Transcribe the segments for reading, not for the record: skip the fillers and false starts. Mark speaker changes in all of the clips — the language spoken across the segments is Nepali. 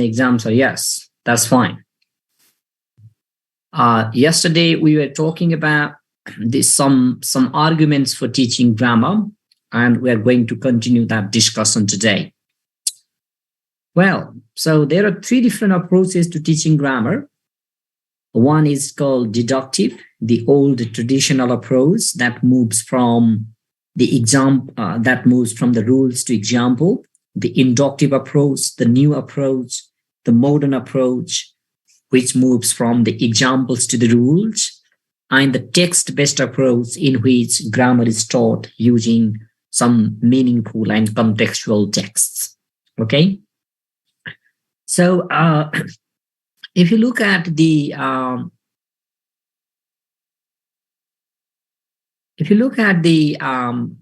Speaker 1: Exams are yes, that's fine. Yesterday we were talking about some arguments for teaching grammar, and we are going to continue that discussion today. Well, so there are three different approaches to teaching grammar. One is called deductive, the old traditional approach that moves from the rules to example. The inductive approach, the new approach, the modern approach, which moves from the examples to the rules, and the text-based approach in which grammar is taught using some meaningful and contextual texts. Okay? So if you look at the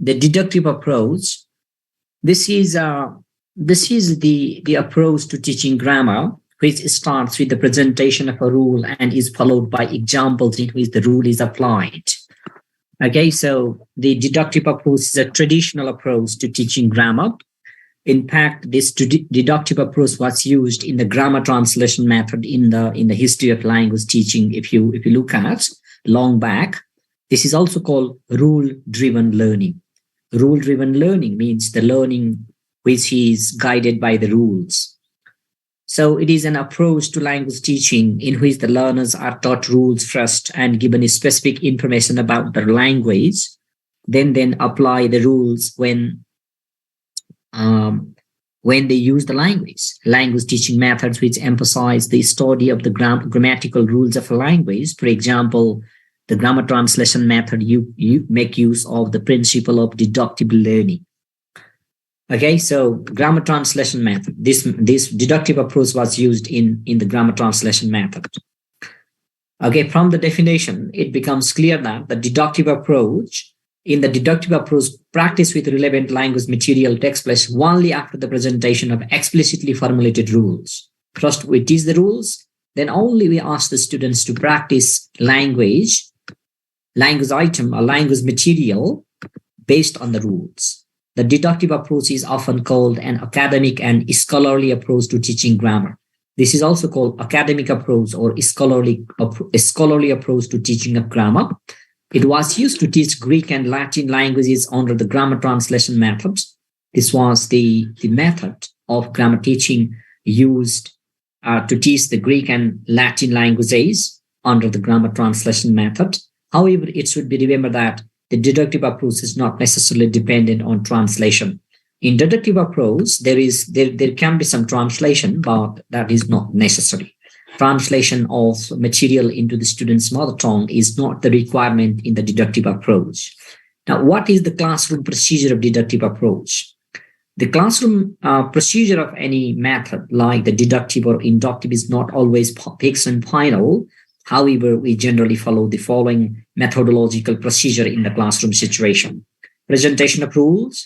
Speaker 1: deductive approach, this is the approach to teaching grammar, which starts with the presentation of a rule and is followed by examples in which the rule is applied. Okay, so the deductive approach is a traditional approach to teaching grammar. In fact, this deductive approach was used in the grammar translation method in the history of language teaching. If you look at long back, this is also called rule-driven learning. Rule-driven learning means the learning which is guided by the rules. So it is an approach to language teaching in which the learners are taught rules first and given specific information about their language, then apply the rules when they use the language. Language teaching methods which emphasize the study of the grammatical rules of a language. For example, the grammar translation method, you make use of the principle of deductive learning. Okay, so grammar translation method. This deductive approach was used in the grammar translation method. Okay, from the definition, it becomes clear that the deductive approach, practice with relevant language material takes place only after the presentation of explicitly formulated rules. First, we teach the rules, then only we ask the students to practice language item or language material based on the rules. The deductive approach is often called an academic and scholarly approach to teaching grammar. This is also called academic approach or a scholarly approach to teaching of grammar. It was used to teach Greek and Latin languages under the grammar translation method. This was the method of grammar teaching used to teach the Greek and Latin languages under the grammar translation method. However, it should be remembered that the deductive approach is not necessarily dependent on translation. In deductive approach, there can be some translation, but that is not necessary. Translation of material into the student's mother tongue is not the requirement in the deductive approach. Now, what is the classroom procedure of deductive approach? The classroom procedure of any method, like the deductive or inductive, is not always fixed and final. However, we generally follow the following methodological procedure in the classroom situation. Presentation of rules,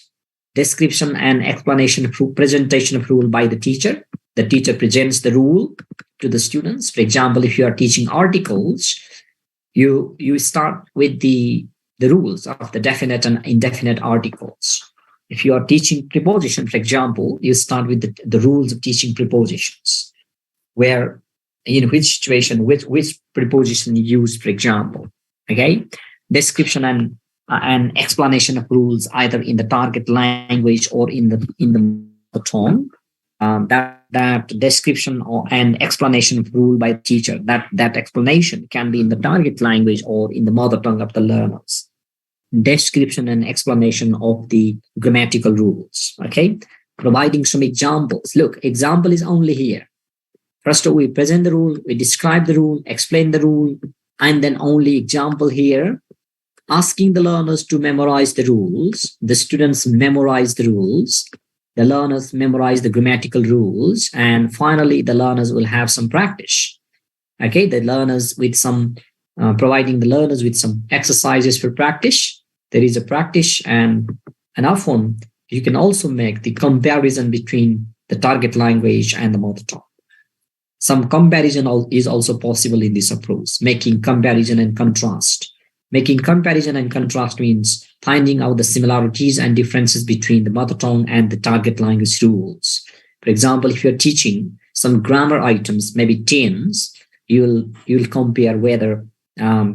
Speaker 1: description and explanation of presentation of rule by the teacher. The teacher presents the rule to the students. For example, if you are teaching articles, you start with the rules of the definite and indefinite articles. If you are teaching preposition, for example, you start with the rules of teaching prepositions, where in which situation, which preposition used, for example. Okay, description and explanation of rules either in the target language or in the tongue. That description and explanation of rule by the teacher, that explanation can be in the target language or in the mother tongue of the learners. Description and explanation of the grammatical rules. Okay, providing some examples. Look, example is only here. First, we present the rule, we describe the rule, explain the rule, and then only example here, asking the learners to memorize the rules. The students memorize the rules. The learners memorize the grammatical rules. And finally, the learners will have some practice. Okay, the learners with some, providing the learners with some exercises for practice. There is a practice, and often you can also make the comparison between the target language and the mother tongue. Some comparison is also possible in this approach, making comparison and contrast. Making comparison and contrast means finding out the similarities and differences between the mother tongue and the target language rules. For example, if you're teaching some grammar items, maybe tense, you'll compare whether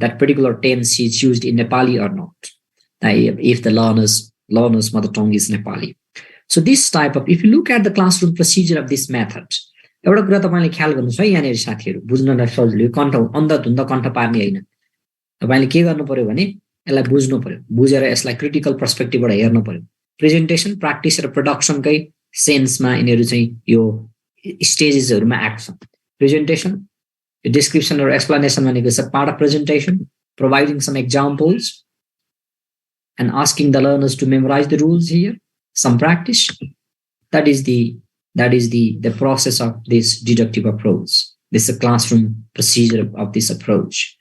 Speaker 1: that particular tense is used in Nepali or not. If the learner's mother tongue is Nepali. So this type of, if you look at the classroom procedure of this method, एउटा कुरा तपाईले ख्याल गर्नुस् है यहाँनिर साथीहरु बुझ्नलाई सजिलो कन्ठ अन्धधुन्ध कन्ठ पार्ने हैन तपाईले के गर्नु पर्यो भने यसलाई बुझ्नु पर्यो बुझेर यसलाई क्रिटिकल पर्सपेक्टिभबाट हेर्नु पर्यो प्रेजेन्टेसन प्र्याक्टिस र प्रोडक्सनकै सेन्समा यिनीहरु चाहिँ यो स्टेजेसहरुमा आएको छ प्रेजेन्टेसन डिस्क्रिप्सन or explanation भनेको is a part of presentation, providing some examples and asking the learners to memorize the rules here, some practice. That is the process of this deductive approach. This is a classroom procedure of this approach.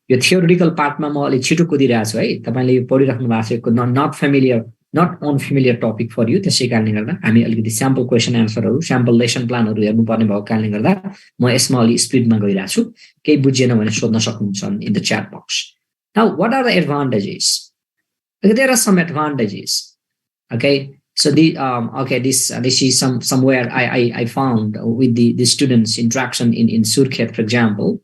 Speaker 1: Your theoretical part ma ma अलि छिटो कुदिरहेको छु है तपाईले यो पढिराख्नु भएको छ not unfamiliar topic for you त्यसै कारणले गर्दा हामी अलिकति स्याम्पल क्वेशन आन्सरहरु स्याम्पल लेसन प्लानहरु हेर्नु पर्ने भएको कारणले गर्दा म यसमा अलि स्पिडमा गइरहेको छु केही बुझिएन भने सोध्न सक्नुहुन्छ in the chat box. Now what are the advantages? Okay, there are some advantages. Okay, so this is somewhere I found with the students interaction in Surkhet, for example.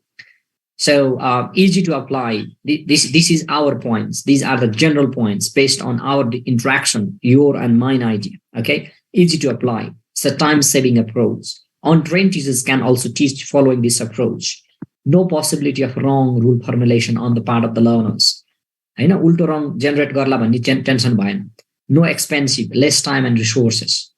Speaker 1: So easy to apply. This is our points. These are the general points based on our interaction, your and mine idea. Okay, easy to apply. It's a time-saving approach. Untrained teachers can also teach following this approach. No possibility of wrong rule formulation on the part of the learners. I know ulto wrong generate garla bhanne tension bhayen. No expensive, less time and resources.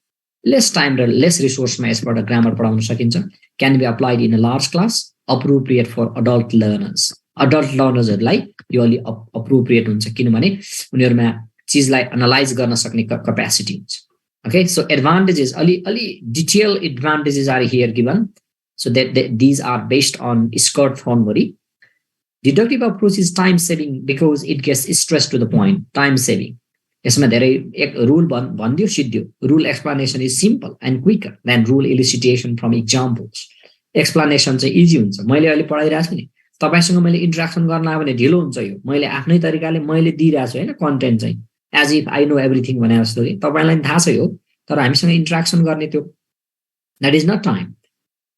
Speaker 1: Less time and less resource ma यसबाट grammar पढाउन सकिन्छ. Can be applied in a large class. Appropriate for adult learners. Adult learners हरुलाई यो अलि appropriate हुन्छ किनभने उनीहरुमा चीजलाई एनालाइज गर्न सक्ने capacity हुन्छ. Okay, so advantages ali detailed advantages are here given. So that these are based on Scott Thornbury. Deductive approach is time saving because it gets straight to the point. Time saving. यसमा धेरै एक rule भन्दियो सिद्धियो. Rule explanation is simple and quicker than rule elicitation from examples. Explanation चाहिँ easy हुन्छ. मैले अहिले पढाइरहेको छु नि तपाईसँग मैले इन्टरेक्सन गर्न आयो भने ढिलो हुन्छ यो. मैले आफ्नै तरिकाले मैले दिइरहेको छु हैन कन्टेन्ट चाहिँ as if I know everything भने जस्तो के तपाईलाई थाहा छ यो तर हामीसँग इन्टरेक्सन गर्ने त्यो that is not time.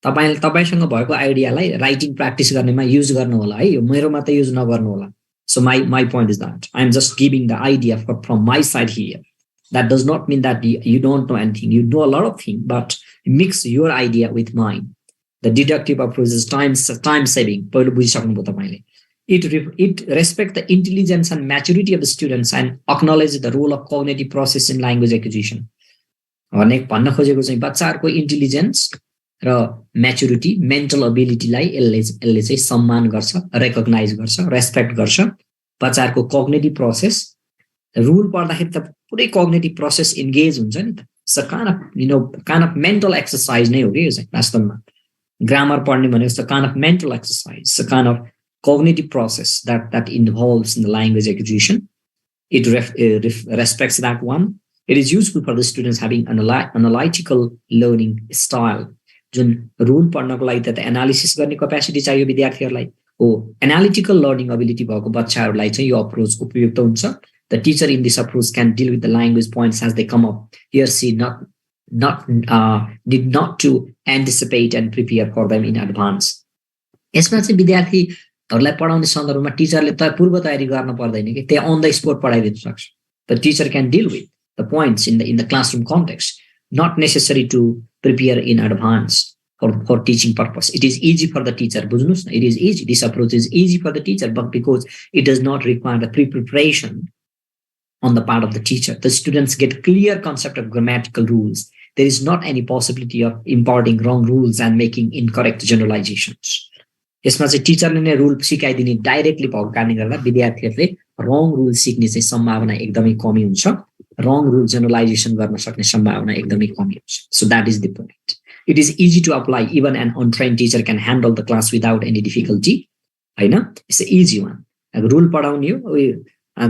Speaker 1: तपाईसँग भएको आइडियालाई राइटिङ प्र्याक्टिस गर्नेमा युज गर्नु होला है यो मेरोमा त युज नगर्नु होला. So my point is that I am just giving the idea from my side here. That does not mean that you don't know anything. You know a lot of things, but mix your idea with mine. The deductive approach is time saving. It respects the intelligence and maturity of the students and acknowledges the role of cognitive process in language acquisition. भन्न खोजेको चाहिँ बच्चाहरुको इन्टेलिजेन्स र म्याच्युरिटी मेन्टल एबिलिटी लाई यसले चाहिँ सम्मान गर्छ रेकग्नाइज गर्छ रेस्पेक्ट गर्छ बच्चाहरुको कग्निटिभ प्रोसेस रुल पढ्दाखेरि त पुरै कग्निटिभ प्रोसेस एन्गेज हुन्छ नि त so kind of mental exercise नै हो के यो चाहिँ वास्तवमा ग्रामर पढ्ने भनेको चाहिँ kind of mental exercise so kind of cognitive process that involves in the language acquisition. It respects that one. It is useful for the students having an analytical learning style. जुन रुल पढ्नको लागि त एनालिसिस गर्ने क्यापेसिटी चाहियो विद्यार्थीहरुलाई हो एनालिटिकल लर्निङ एबिलिटी भएको बच्चाहरुलाई चाहिँ यो अप्रोच उपयुक्त हुन्छ. The teacher in this approach can deal with the language points as they come up. Here she did not to anticipate and prepare for them in advance. यसमा चाहिँ विद्यार्थीहरुलाई पढाउने सन्दर्भमा टिचरले त पूर्व तयारी गर्न पर्दैन के त्यहाँ अन द स्पोट पढाइदिन सक्छ. The teacher can deal with the points in the classroom context, not necessary to prepare in advance for teaching purpose. It is easy for the teacher. It is easy. This approach is easy for the teacher, but because it does not require the pre-preparation on the part of the teacher, the students get clear concept of grammatical rules. There is not any possibility of imparting wrong rules and making incorrect generalizations. यसमा चाहिँ टिचरले नै रुल सिकाइदिने डाइरेक्टली भएको कारणले गर्दा विद्यार्थीहरुले रङ रुल सिक्ने चाहिँ सम्भावना एकदमै कमी हुन्छ. रङ रुल जेनरलाइजेसन गर्न सक्ने सम्भावना एकदमै कमी हुन्छ. So that is the point. It is easy to apply. Even an untrained teacher can handle the class without any difficulty. हैन it's an easy one. अब रुल पढाउने हो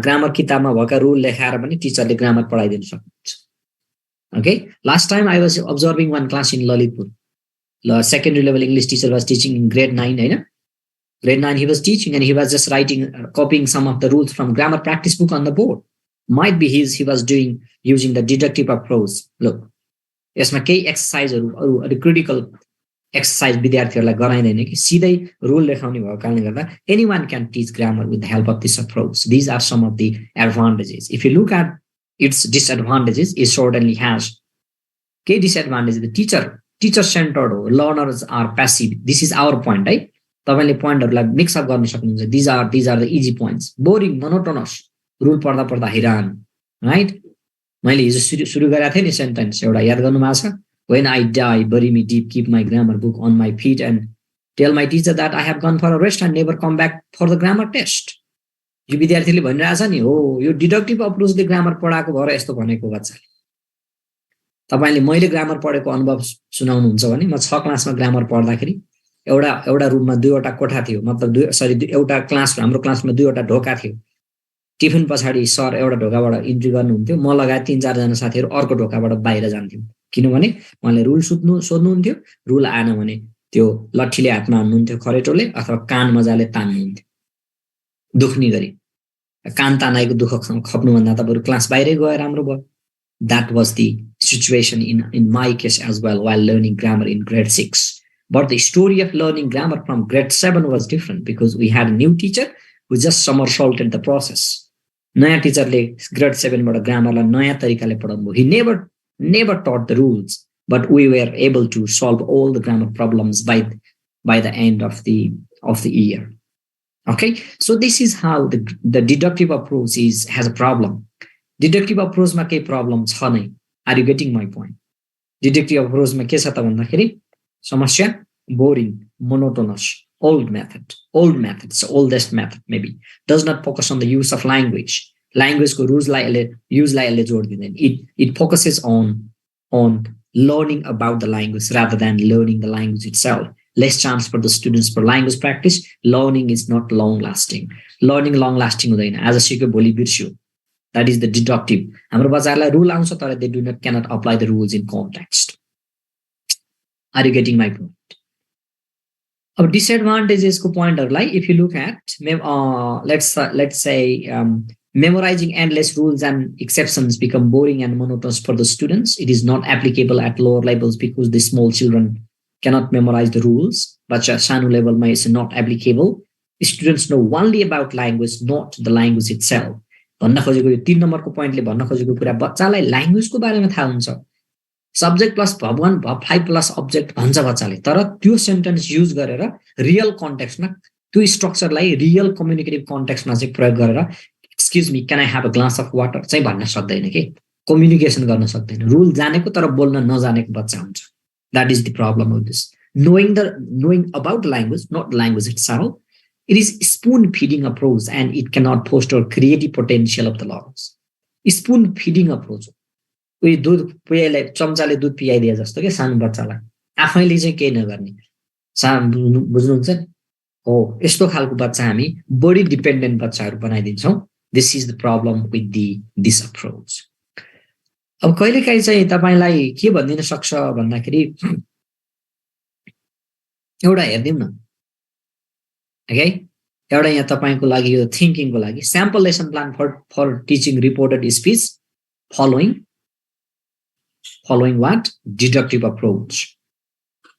Speaker 1: ग्रामर किताबमा भएका रुल लेखाएर पनि टिचरले ग्रामर पढाइदिन सक्नुहुन्छ. Okay, last time I was observing one class in Lalitpur. Secondary level English teacher was teaching in grade 9, right? Grade 9 he was teaching and he was just copying some of the rules from grammar practice book on the board. Might be he was using the deductive approach. Look, यसमा केही एक्सरसाइजहरु अरु critical एक्सरसाइज विद्यार्थीहरूलाई गराइदैन कि सिधै रुल लेखाउने भएको कारणले गर्दा anyone can teach grammar with the help of this approach. These are some of the advantages. If you look at its disadvantages, it certainly has के disadvantage. The teacher centered हो, learners are passive. This is our point, right? तपाईले पोइन्टहरुलाई मिक्स अप गर्न सक्नुहुन्छ. These are the easy points. Boring, monotonous. Rule पढ्दा पढ्दा हैरान, राइट? मैले हिजो सुरु गरेको थिएँ नि सेन्टेन्स एउटा याद गर्नु भएको छ. When I die, bury me deep, keep my grammar book on my feet and tell my teacher that I have gone for a rest and never come back for the grammar test. यो विद्यार्थीले भनिरहेछ नि, हो यो डिडक्टिभ अप्रोचले ग्रामर पढाएको भएर यस्तो भनेको बच्चाले. तपाईले मैले ग्रामर पढेको अनुभव सुनाउनुहुन्छ भने म 6 क्लासमा ग्रामर पढ्दाखेरि एउटा रुममा दुईवटा कोठा थियो, मतलब एउटा क्लास, हाम्रो क्लासमा दुईवटा ढोका थियो. टिफिन पछाडी सर एउटा ढोकाबाट इन्ट्री गर्नुहुन्थ्यो, म लगायत 3-4 जना साथीहरु अर्को ढोकाबाट बाहिर जान्थ्यौं. किनभने उहाँले रुल सोध्नुहुन्थ्यो, रुल आएन भने त्यो लट्ठीले हातमा हान्नुहुन्थ्यो खरेटोले अथवा कान मजाले तान्नुहुन्थ्यो दुख्ने गरी. कान तानाइको दुख खप्नु भन्दा त बरु क्लास बाहिरै गए राम्रो भयो. That was the situation in my case as well while learning grammar in grade 6. But the story of learning grammar from grade 7 was different because we had a new teacher who just somersaulted the process. नयाँ टिचरले ग्रेड 7 बाट ग्रामरलाई नयाँ तरिकाले पढाउनु. He never taught the rules, but we were able to solve all the grammar problems by the end of the year. Okay, so this is how the deductive approach has a problem. Deductive approach ma के problem छ नै. Are you getting my point? Deductive approach ma के छ त भन्दाखेरि समस्या boring, monotonous, old method, oldest method maybe, does not focus on the use of language. Language को rules लाई यसले जोड दिँदैन. It focuses on learning about the language rather than learning the language itself. Less chance for the students for language practice. Learning is not long lasting. Learning long lasting हुँदैन. आज सिक्यो भोलि बिर्स्यो. That is the deductive. हाम्रो बच्चाहरुलाई रुल आउँछ तर they cannot apply the rules in context. Are you getting my point? अब disadvantages को pointहरुलाई if you look at let's say memorizing endless rules and exceptions become boring and monotonous for the students. It is not applicable at lower levels because the small children cannot memorize the rules. But सानो लेभलमा is not applicable. Students know only about language, not the language itself. भन्न खोजेको यो 3 नम्बरको पोइन्टले भन्न खोजेको कुरा बच्चालाई ल्याङ्ग्वेजको बारेमा थाहा हुन्छ. सब्जेक्ट प्लस भवन 5 प्लस अब्जेक्ट भन्छ बच्चाले, तर त्यो सेन्टेन्स युज गरेर रियल कन्टेक्स्टमा त्यो स्ट्रक्चरलाई रियल कम्युनिकेटिभ कन्टेक्स्टमा चाहिँ प्रयोग गरेर excuse me can I have a glass of water चाहिँ भन्न सक्दैन के, कम्युनिकेसन गर्न सक्दैन. रुल जानेको तर बोल्न नजानेको बच्चा हुन्छ. That is the problem of this. knowing about language, not language itself. It is spoon feeding approach and it cannot foster creative potential of the learners. Spoon feeding approach. उही दूध पियाले चम्चाले दूध पियाइदिए जस्तो के सानो बच्चालाई आफैले चाहिँ केही नगर्ने. बुझ्नुहुन्छ नि? हो यस्तो खालको बच्चा हामी बडी डिपेन्डेन्ट बच्चाहरू बनाइदिन्छौँ. This is the problem with this approach. अब कहिलेकाहीँ चाहिँ तपाईलाई के भनिदिन सक्छ भन्दाखेरि एउटा हेर्दिउँ न. ओके, एउटा यहाँ तपाईको लागि यो थिंकिङको लागि sample lesson plan for teaching reported speech following what? Deductive approach.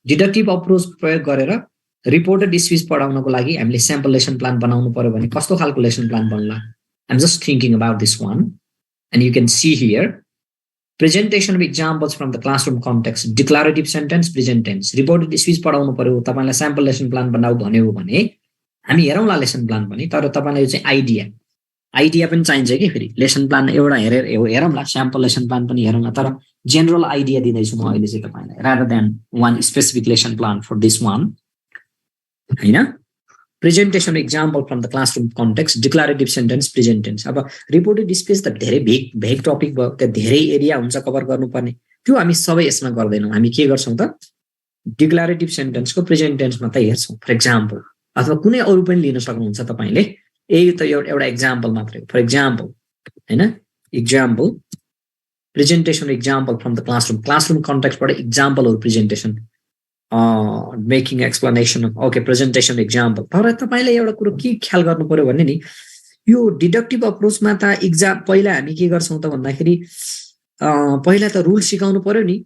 Speaker 1: Deductive approach प्रयोग गरेर रिपोर्टेड स्पीच पढाउनको लागि हामीले स्याम्पल लेसन प्लान बनाउनु पर्यो भने कस्तो खालको लेसन प्लान बन्ला? I'm just thinking about this one and you can see here presentation of examples from the classroom context, declarative sentence, present tense. Reported speech पढाउनु पर्यो, तपाईलाई स्याम्पल लेसन प्लान बनाऊ भन्यो भने हामी हेरौँला लेसन प्लान पनि, तर तपाईलाई यो चाहिँ आइडिया पनि चाहिन्छ कि फेरि. लेसन प्लान एउटा हेरौँला, स्याम्पल लेसन प्लान पनि हेरौँला, तर जेनरल आइडिया दिँदैछु म अहिले चाहिँ तपाईलाई rather than one specific lesson plan for this one. हैन, presentation example from the classroom context, declarative sentence, present tense. अब रिपोर्टेड स्पीच त धेरै भेग टपिक भयो, त्यो धेरै एरिया हुन्छ कभर गर्नुपर्ने, त्यो हामी सबै यसमा गर्दैनौँ. हामी के गर्छौं त डिक्लरेटिभ सेन्टेन्सको प्रेजेन्ट टेन्स मात्रै हेर्छौं. फर एक्जाम्पल अथवा कुनै अरु पनि लिन सक्नुहुन्छ तपाईले. यही त एउटा एक्जाम्पल मात्रै हो. फर एक्जाम्पल हैन, example presentation example from the classroom context बाट example or presentation making explanation of okay presentation example. तर तपाईले एउटा कुरो के ख्याल गर्नु पर्यो भन्ने नि, यो डिडक्टिभ अप्रोचमा त पहिला हामी के गर्छौं त भन्दाखेरि पहिला त रुल सिकाउनु पर्यो नि.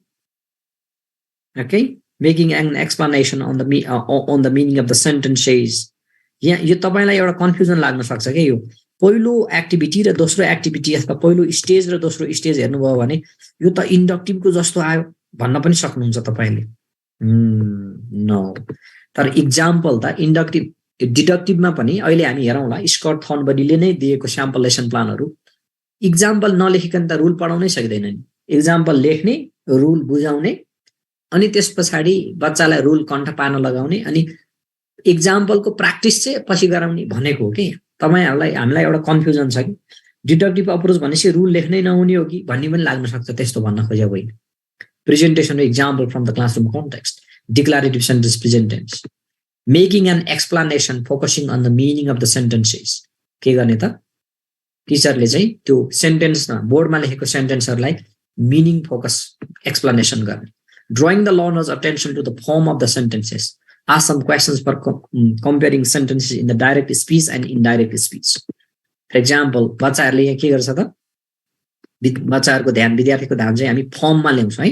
Speaker 1: Okay, making an explanation on the meaning of the sentences. यहाँ यो तपाईलाई एउटा कन्फ्युजन लाग्न सक्छ के यो पहिलो एक्टिभिटी र दोस्रो एक्टिभिटी अथवा पहिलो स्टेज र दोस्रो स्टेज हेर्नुभयो भने यो त इन्डक्टिभको जस्तो आयो भन्न पनि सक्नुहुन्छ तपाईले नो तर एक्जाम्पल त इन्डक्टिभ डिडक्टिभमा पनि अहिले हामी हेरौँला स्कट थर्नबरीले नै दिएको स्याम्पल लेसन प्लानहरू एक्जाम्पल नलेखिकन त रुल पढाउनै सक्दैन नि एक्जाम्पल लेख्ने रुल बुझाउने अनि त्यसपछि बच्चालाई रुल कण्ठ पार्न लगाउने अनि एक्जाम्पलको प्र्याक्टिस चाहिँ पछि गराउने भनेको हो के तपाईहरुलाई हामीलाई एउटा कन्फ्युजन छ कि डिडक्टिभ अप्रोच भनेपछि रुल लेख्नै नहुने हो कि भन्ने पनि लाग्न सक्छ त्यस्तो भन्न खोजे होइन presentation example from the classroom context declarative sentence present tense making an explanation focusing on the meaning of the sentences के गर्ने त टिचरले चाहिँ त्यो सेन्टेन्समा बोर्डमा लेखेको सेन्टेन्सहरुलाई मिनिङ फोकस एक्सप्लेनेसन गर्ने drawing the learners attention to the form of the sentences ask some questions for comparing sentences in the direct speech and indirect speech. For example, बच्चाहरुले यहाँ के गर्छ त बच्चाहरुको ध्यान विद्यार्थीको ध्यान चाहिँ हामी फर्ममा ल्याउँछौं है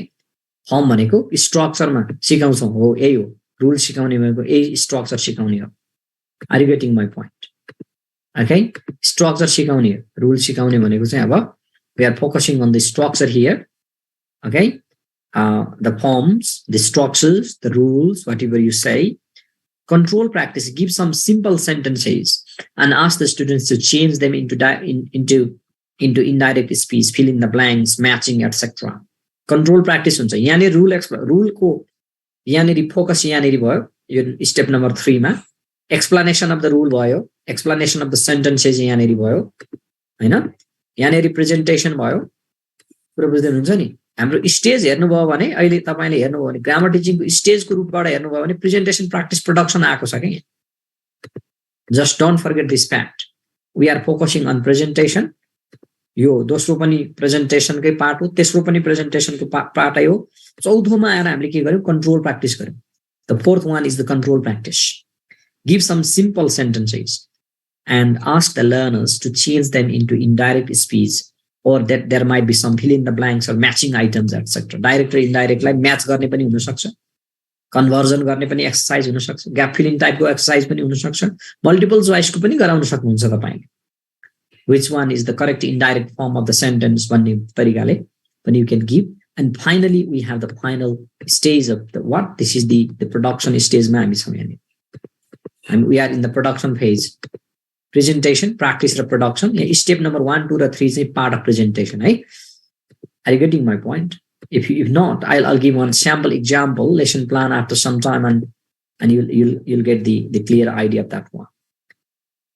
Speaker 1: फर्म भनेको स्ट्रक्चरमा सिकाउँछौं हो यही हो रुल सिकाउने भनेको यही स्ट्रक्चर सिकाउने हो are you getting my point okay structure सिकाउने रुल सिकाउने भनेको चाहिँ अब we are focusing on the structure here okay the forms, the structures, the rules, whatever you say. Control practice, give some simple sentences and ask the students to change them into indirect speech, fill in the blanks, matching, etc. Control practice हुन्छ यहाँले rule को यहाँनेरि focus यहाँनेरि भयो यो step number 3 मा explanation of the rule भयो explanation of the sentences यहाँनेरि भयो हैन यहाँनेरि presentation भयो पुरा बुझ्दै हुनुहुन्छ नि हाम्रो स्टेज हेर्नुभयो भने अहिले तपाईले हेर्नुभयो भने ग्रामर टिचिङको स्टेजको रूपबाट हेर्नुभयो भने प्रेजेन्टेसन प्र्याक्टिस प्रोडक्सन आएको छ के just don't forget this fact we are focusing on presentation यो दोस्रो पनि प्रेजेन्टेसनकै पार्ट हो तेस्रो पनि प्रेजेन्टेसनको पार्टै हो चौथोमा आएर हामीले के गर्यौं कन्ट्रोल प्र्याक्टिस गर्यौं the fourth one is the control practice give some simple sentences and ask the learners to change them into indirect speech or that there might be some fill in the blanks or matching items etc direct or indirect लाई म्याच गर्ने पनि हुन सक्छ कन्भर्जन गर्ने पनि एक्सरसाइज हुन सक्छ ग्याप फिलिङ टाइपको एक्सरसाइज पनि हुन सक्छ मल्टिपल चोइसको पनि गराउन सक्नुहुन्छ तपाईले which one is the correct indirect form of the sentence भन्ने तरिकाले पनि you can give and finally we have the final stage of the what this is the production stage मा हामी छौं यहाँ and we are in the production phase presentation practice र production step number 1 2 र 3 चाहिँ part of presentation है are you getting my point if not I'll give one sample example lesson plan after some time and you'll get the clear idea of that one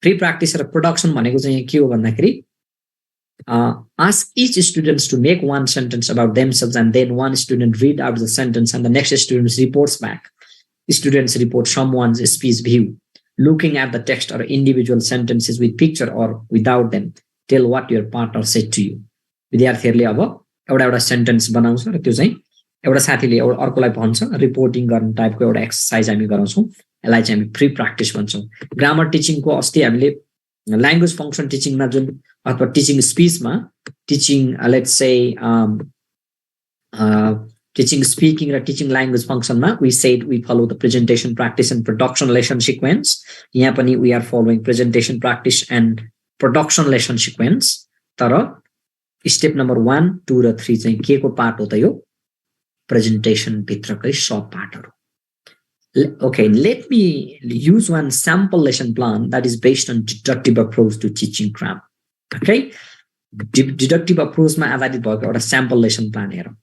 Speaker 1: pre practice र production भनेको चाहिँ के हो भन्दाखेरि ask each students to make one sentence about themselves and then one student read out the sentence and the next student reports back students report someone's speech view looking at the text or individual sentences with picture or without them tell what your partner said to you विद्यार्थीहरुले अब एउटा सेन्टेन्स बनाउँछ र त्यो चाहिँ एउटा साथीले एउटा अर्कोलाई भन्छ रिपोर्टिङ गर्ने टाइपको एउटा एक्सरसाइज हामी गराउँछौं यसलाई चाहिँ हामी प्री प्र्याक्टिस भन्छौं ग्रामर टिचिङको अस्ति हामीले ल्याङ्ग्वेज फंक्सन टिचिङमा जुन अथवा टिचिङ स्पीचमा teaching let's say teaching speaking or teaching language function ma we said we follow the presentation practice and production lesson sequence यहाँ पनि we are following presentation practice and production lesson sequence तर step number 1 2 र 3 चाहिँ के को पार्ट हो त यो presentation भित्रकै sub पार्टहरु okay let me use one sample lesson plan that is based on deductive approach to teaching grammar okay deductive approach मा आधारित भएको एउटा sample lesson plan हेरौं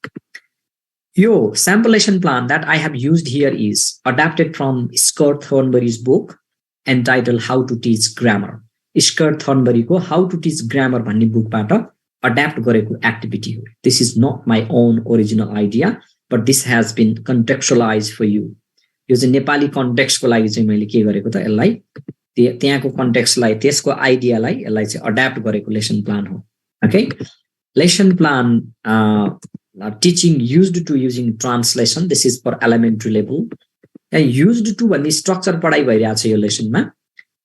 Speaker 1: Yo, sample lesson plan that I have used here is adapted from Scott Thornberry's book entitled How to Teach Grammar. Scott Thornberry ko How to Teach Grammar भन्ने बुकबाट adapt गरेको activity हो. This is not my own original idea, but this has been contextualized for you. यो चाहिँ नेपाली कन्टेक्स्ट को लागि चाहिँ मैले के गरेको त यसलाई त्यहाँको कन्टेक्स्टलाई त्यसको आइडियालाई यसलाई चाहिँ अड्याप्ट गरेको लेसन प्लान हो. Okay? Lesson plan teaching used to using translation. This is for elementary level. And used to भन्ने स्ट्रक्चर पढाइ भइरहेछ यो लेसनमा.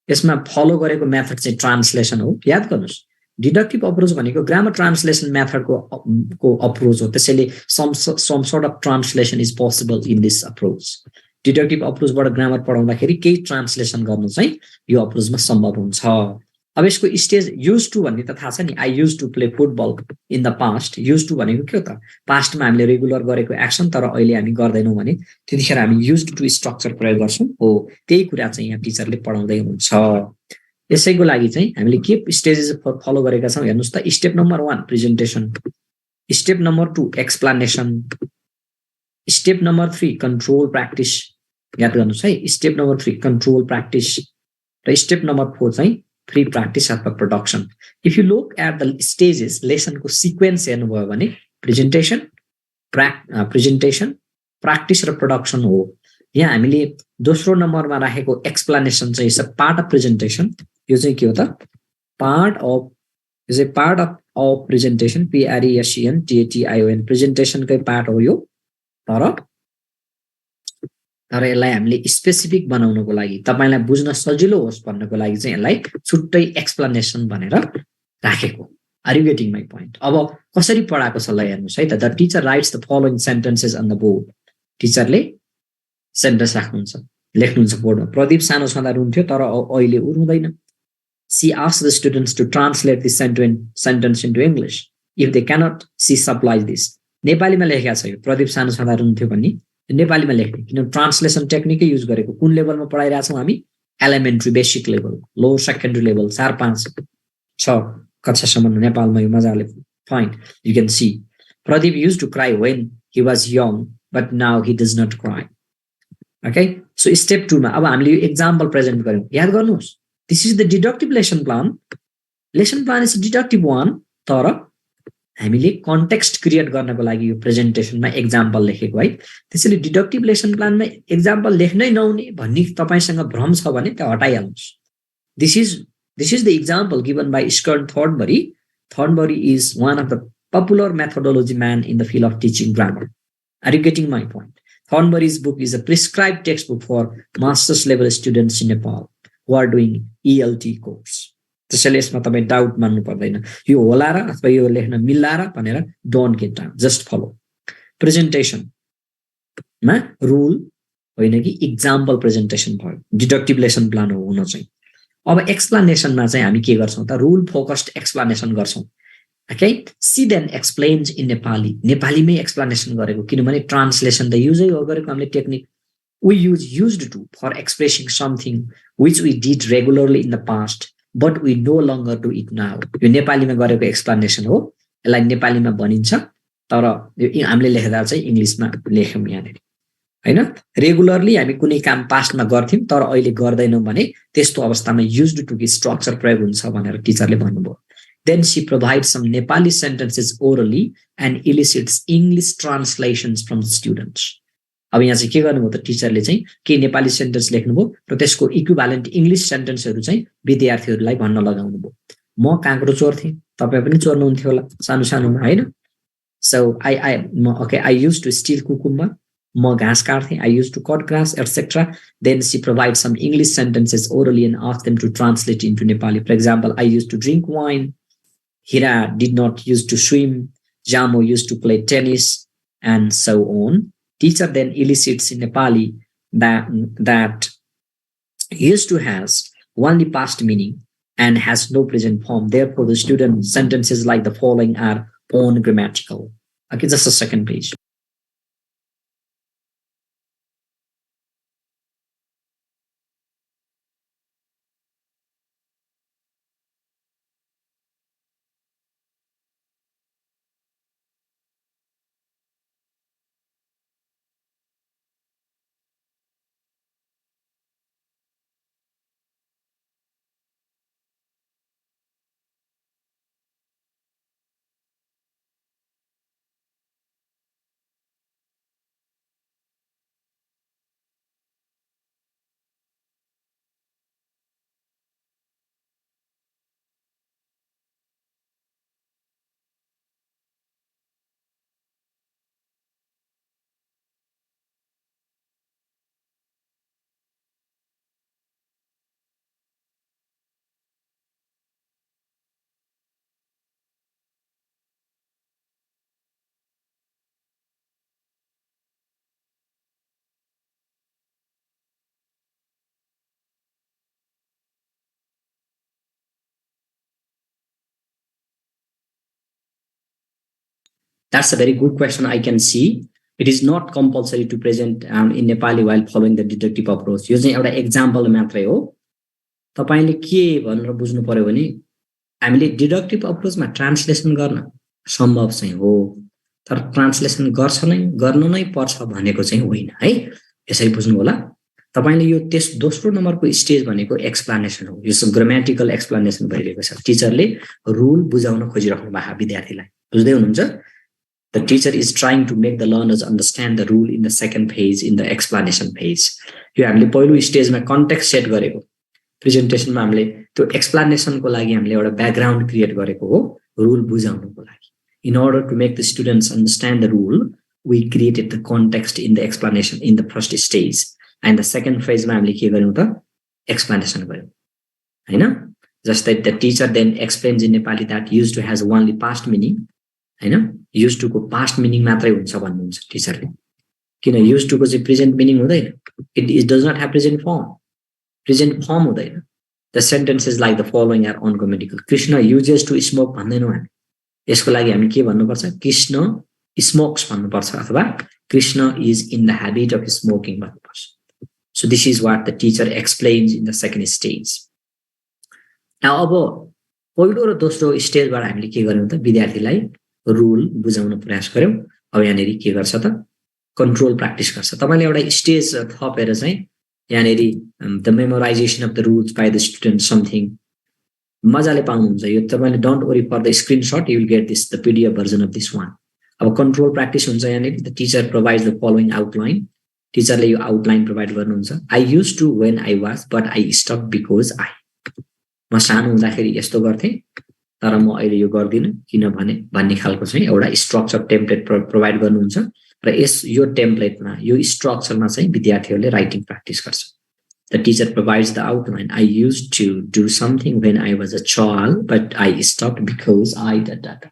Speaker 1: यसमा फलो गरेको मेथड चाहिँ ट्रान्सलेसन हो. याद गर्नुस्. डिडक्टिभ अप्रोच भनेको ग्रामर ट्रान्सलेसन मेथडको को अप्रोच हो त्यसैले some sort of translation is possible in this approach deductive अप्रोचबाट ग्रामर पढाउँदाखेरि केही ट्रान्सलेसन गर्नु चाहिँ यो अप्रोचमा सम्भव हुन्छ अब यसको स्टेज युज टु भन्ने त थाहा छ नि I use to play football in the past use to भनेको के हो त पास्टमा हामीले रेगुलर गरेको एक्सन तर अहिले हामी गर्दैनौँ भने त्यतिखेर हामी युज टु स्ट्रक्चर प्रयोग गर्छौँ हो त्यही कुरा चाहिँ यहाँ टिचरले पढाउँदै हुनुहुन्छ यसैको लागि चाहिँ हामीले के स्टेजेस फलो गरेका छौँ हेर्नुहोस् त step number 1 presentation step number 2 explanation step number 3 control practice याद गर्नुहोस् है स्टेप नम्बर 3 कन्ट्रोल प्र्याक्टिस र स्टेप नम्बर 4 चाहिँ फ्री प्र्याक्टिस अथवा production if you look at the stages लेसनको सिक्वेन्स हेर्नुभयो भने प्रेजेन्टेसन प्र्याक्टिस र प्रोडक्सन हो यहाँ हामीले दोस्रो नम्बरमा राखेको एक्सप्लानेसन चाहिँ is a part of presentation यो चाहिँ के हो त part of presentation PRESEN TATION प्रेजेन्टेसनकै पार्ट हो यो तर यसलाई हामीले स्पेसिफिक बनाउनको लागि तपाईलाई बुझ्न सजिलो होस् भन्नको लागि चाहिँ यसलाई छुट्टै एक्सप्लानेसन भनेर राखेको are you getting my point अब कसरी पढाएको छ ल हेर्नुहोस् है त the teacher writes the following sentences on the board टिचरले सेन्टेन्स राख्नुहुन्छ लेख्नुहुन्छ बोर्डमा प्रदीप सानो छँदा रुन्थ्यो तर अहिले उ रुँदैन she asks the students to translate this sentence into English if they cannot she supplies this नेपालीमा लेखेको छ यो प्रदीप सानो छँदा रुन्थ्यो भन्ने नेपालीमा लेख्ने किन ट्रान्सलेसन टेक्निकै युज गरेको कुन लेभलमा पढाइरहेछौँ हामी elementary basic level lower secondary level 4-5-6 कक्षासम्म नेपालमा यो मजाले fine you can see Pradeep use to cry when he was young but now he does not cry okay so step 2 मा अब हामीले यो एक्जाम्पल प्रेजेन्ट गर्यौँ याद गर्नुहोस् this is the deductive lesson plan is deductive 1 तर हामीले कन्टेक्स्ट क्रिएट गर्नको लागि यो प्रेजेन्टेसनमा एक्जाम्पल लेखेको है त्यसैले डिडक्टिभ लेसन प्लानमा एक्जाम्पल लेख्नै नहुने भन्ने तपाईसँग भ्रम छ भने त्यो हटाइहाल्नुहोस् this is the example given by Scott Thornbury is one of the popular methodology man in the field of teaching grammar are you getting my point Thornbury's book is a prescribed textbook for master's level students in Nepal who are doing ELT course. त्यसैले यसमा तपाईँ डाउट मान्नु पर्दैन यो होला र अथवा यो लेख्न मिल्ला र भनेर don't get down just follow प्रेजेन्टेसनमा रुल होइन कि एक्जाम्पल प्रेजेन्टेसन भयो डिडक्टिभ लेसन प्लान हो हुन चाहिँ अब एक्सप्लानेसनमा चाहिँ हामी के गर्छौँ त रुल फोकस्ड एक्सप्लानेसन गर्छौँ okay see then explains in नेपालीमै एक्सप्लानेसन गरेको किनभने ट्रान्सलेसन त युजै हो गरेको हामीले technique we used to for expressing something which we did regularly in the past but we no longer do it now यो नेपालीमा गरेको एक्सप्लानेसन हो यसलाई नेपालीमा भनिन्छ तर यो हामीले लेख्दा चाहिँ इङ्ग्लिसमा लेख्यौँ यहाँनिर होइन रेगुलरली हामी कुनै काम पास्टमा गर्थ्यौँ तर अहिले गर्दैनौँ भने त्यस्तो अवस्थामा युज्ड टु कि स्ट्रक्चर प्रयोग हुन्छ भनेर टिचरले भन्नुभयो Then she provides some Nepali sentences orally and elicits English translations from the students. अब यहाँ चाहिँ के गर्नुभयो त टिचरले चाहिँ के नेपाली सेन्टेन्स लेख्नुभयो र त्यसको इक्विभ्यालेन्ट इङ्ग्लिस सेन्टेन्सहरू चाहिँ विद्यार्थीहरूलाई भन्न लगाउनु भयो म काँक्रो चोर्थेँ तपाईँ पनि चोर्नुहुन्थ्यो होला सानो सानोमा होइन so I use to steal cucumber म घाँस काट्थेँ I use to cut grass etcetera then she provide some English sentences orally and ask them to translate into Nepali for example I use to drink wine Hira did not used to swim, Jamo used to play tennis, and so on. Teacher then elicits in Nepali that used to has only past meaning and has no present form. Therefore, the student sentences like the following are ungrammatical. Okay, just a second page. That's a very good question. I can see it is not compulsory to present in Nepali while following the deductive approach. यो चाहिँ एउटा एक्जाम्पल मात्रै हो. तपाईले के भनेर बुझ्नु पर्यो भने हामीले डिडक्टिभ अप्रोचमा ट्रान्सलेसन गर्न सम्भव चाहिँ हो, तर ट्रान्सलेसन गर्नु नै पर्छ भनेको चाहिँ होइन है. यसै बुझ्नु होला. तपाईले यो दोस्रो नम्बरको स्टेज भनेको एक्सप्लेनेसन हो. यो ग्रामेटिकल एक्सप्लेनेसन भइरहेको छ. टिचरले रुल बुझाउन खोजिराख्नु भएको विद्यार्थीलाई. बुझ्दै हुनुहुन्छ? The teacher is trying to make the learners understand the rule in the second phase, in the explanation phase. यो हामीले पहिलो स्टेजमा कन्टेक्स्ट सेट गरेको. प्रेजेन्टेसनमा हामीले त्यो एक्सप्लेनेसनको लागि हामीले एउटा ब्याकग्राउन्ड क्रिएट गरेको हो रुल बुझाउनको लागि. In order to make the students understand the rule, we created the context in the explanation in the first stage. And the second phase मा हामीले के गर्यौं त एक्सप्लेनेसन गर्यौं. हैन? Just that the teacher then explains in Nepali that used to has only past meaning. हैन? Used to को past meaning मात्रै हुन्छ भन्नुहुन्छ टिचरले. किन used to को चाहिँ present meaning हुँदैन. It does not have present form. Present form हुँदैन. The sentences like the following are ungrammatical. Krishna uses to smoke भन्दैनौं हामी. यसको लागि हामी के भन्नुपर्छ? Krishna smokes भन्नुपर्छ अथवा Krishna is in the habit of smoking भन्नुपर्छ. So this is what the teacher explains in the second stage. Now अब पहिलो र दोस्रो स्टेजबाट हामीले के गर्यौं त विद्यार्थीलाई रुल बुझाउन प्रयास गर्यौं. अब यहाँनेरि के गर्छ त कन्ट्रोल प्र्याक्टिस गर्छ. तपाईले एउटा स्टेज थपेर चाहिँ यहाँनेरि the memorization of the rules by the student something मजाले पाउनुहुन्छ. यो तपाईले don't worry for the screenshot, you will get this the PDF version of this one. अब कन्ट्रोल प्र्याक्टिस हुन्छ यहाँनेरि. The teacher provides the following outline. टिचरले यो आउटलाइन प्रोवाइड गर्नुहुन्छ. I used to when I was but I stop because I. म सानो हुँदाखेरि यस्तो गर्थे तर म अहिले यो गर्दिन किनभने भन्ने खालको चाहिँ एउटा स्ट्रक्चर टेम्प्लेट प्रोवाइड गर्नुहुन्छ र यो टेम्प्लेटमा यो स्ट्रक्चरमा चाहिँ विद्यार्थीहरूले राइटिङ प्र्याक्टिस गर्छ. The teacher provides the outline. I used to do something when I was a child but I stop because I डट.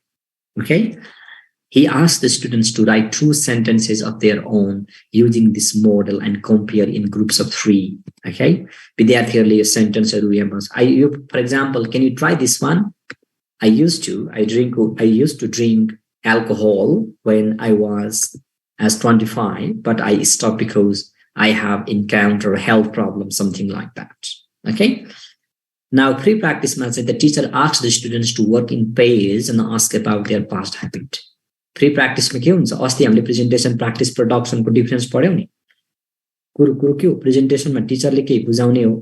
Speaker 1: Okay. He asked the students to write 2 sentences of their own using this model and compare in groups of 3. Okay? विद्यार्थीहरूले यो सेन्टेन्सहरू for example, can you try this one? I used to drink alcohol when I was as 25, but I stopped because I have encountered health problems, something like that. Okay? Now, pre-practice ma the teacher asks the students to work in pairs and ask about their past habit. Pre-practice में के हुन्छ? अस्ति हामीले प्रेजेन्टेसन प्र्याक्टिस प्रोडक्सनको डिफरेन्स पढ्यौं नि. कुरो के हो? प्रेजेन्टेसनमा टिचरले के बुझाउने हो?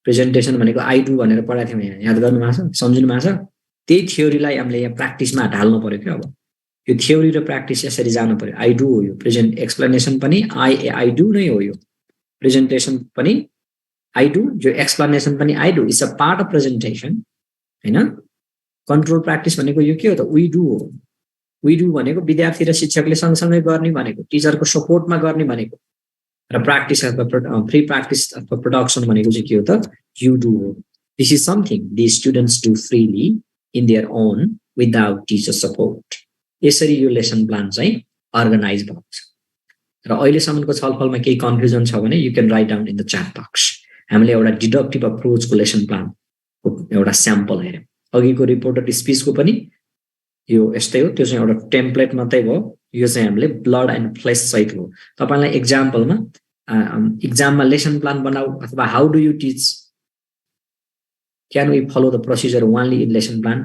Speaker 1: प्रेजेन्टेसन भनेको आई डु भनेर पढाएको थियौं यहाँ. याद गर्नु भएको छ? सम्झिनु भएको छ? त्यही थ्योरीलाई हामीले यहाँ प्र्याक्टिसमा ढाल्नु पर्यो के. अब यो थ्योरी र प्र्याक्टिस यसरी जानु पर्यो. आई डु हो यो. प्रेजेन्ट एक्सप्लेनेसन पनि आई डु नै हो. यो प्रेजेन्टेसन पनि आई डु, जो एक्सप्लेनेसन पनि I do. It's a part of presentation. हैन? कन्ट्रोल प्र्याक्टिस भनेको यो के हो त? वी डु हो. वी डु भनेको विद्यार्थी र शिक्षकले सँगसँगै गर्ने भनेको, टिचरको सपोर्टमा गर्ने भनेको. र प्र्याक्टिस अथवा प्री प्र्याक्टिस अथवा प्रोडक्सन भनेको चाहिँ के हो त? यु डु हो. This is something the students do freely in their own without teacher support. यसरी यो लेसन प्लान चाहिँ अर्गनाइज भएको छ. र अहिलेसम्मको छलफलमा केही कन्फ्युजन छ भने you can write down in the chat box. हामीले एउटा डिडक्टिभ अप्रोचको लेसन प्लानको एउटा स्याम्पल हेर्यौं. अघिको रिपोर्टेड स्पिचको पनि यो यस्तै हो. त्यो चाहिँ एउटा टेम्प्लेट मात्रै भयो. यो चाहिँ हामीले ब्लड एन्ड फ्लेस सहित हो. तपाईलाई एक्जाममा लेसन प्लान बनाऊ अथवा how do you teach, can we follow the procedure only in lesson plan.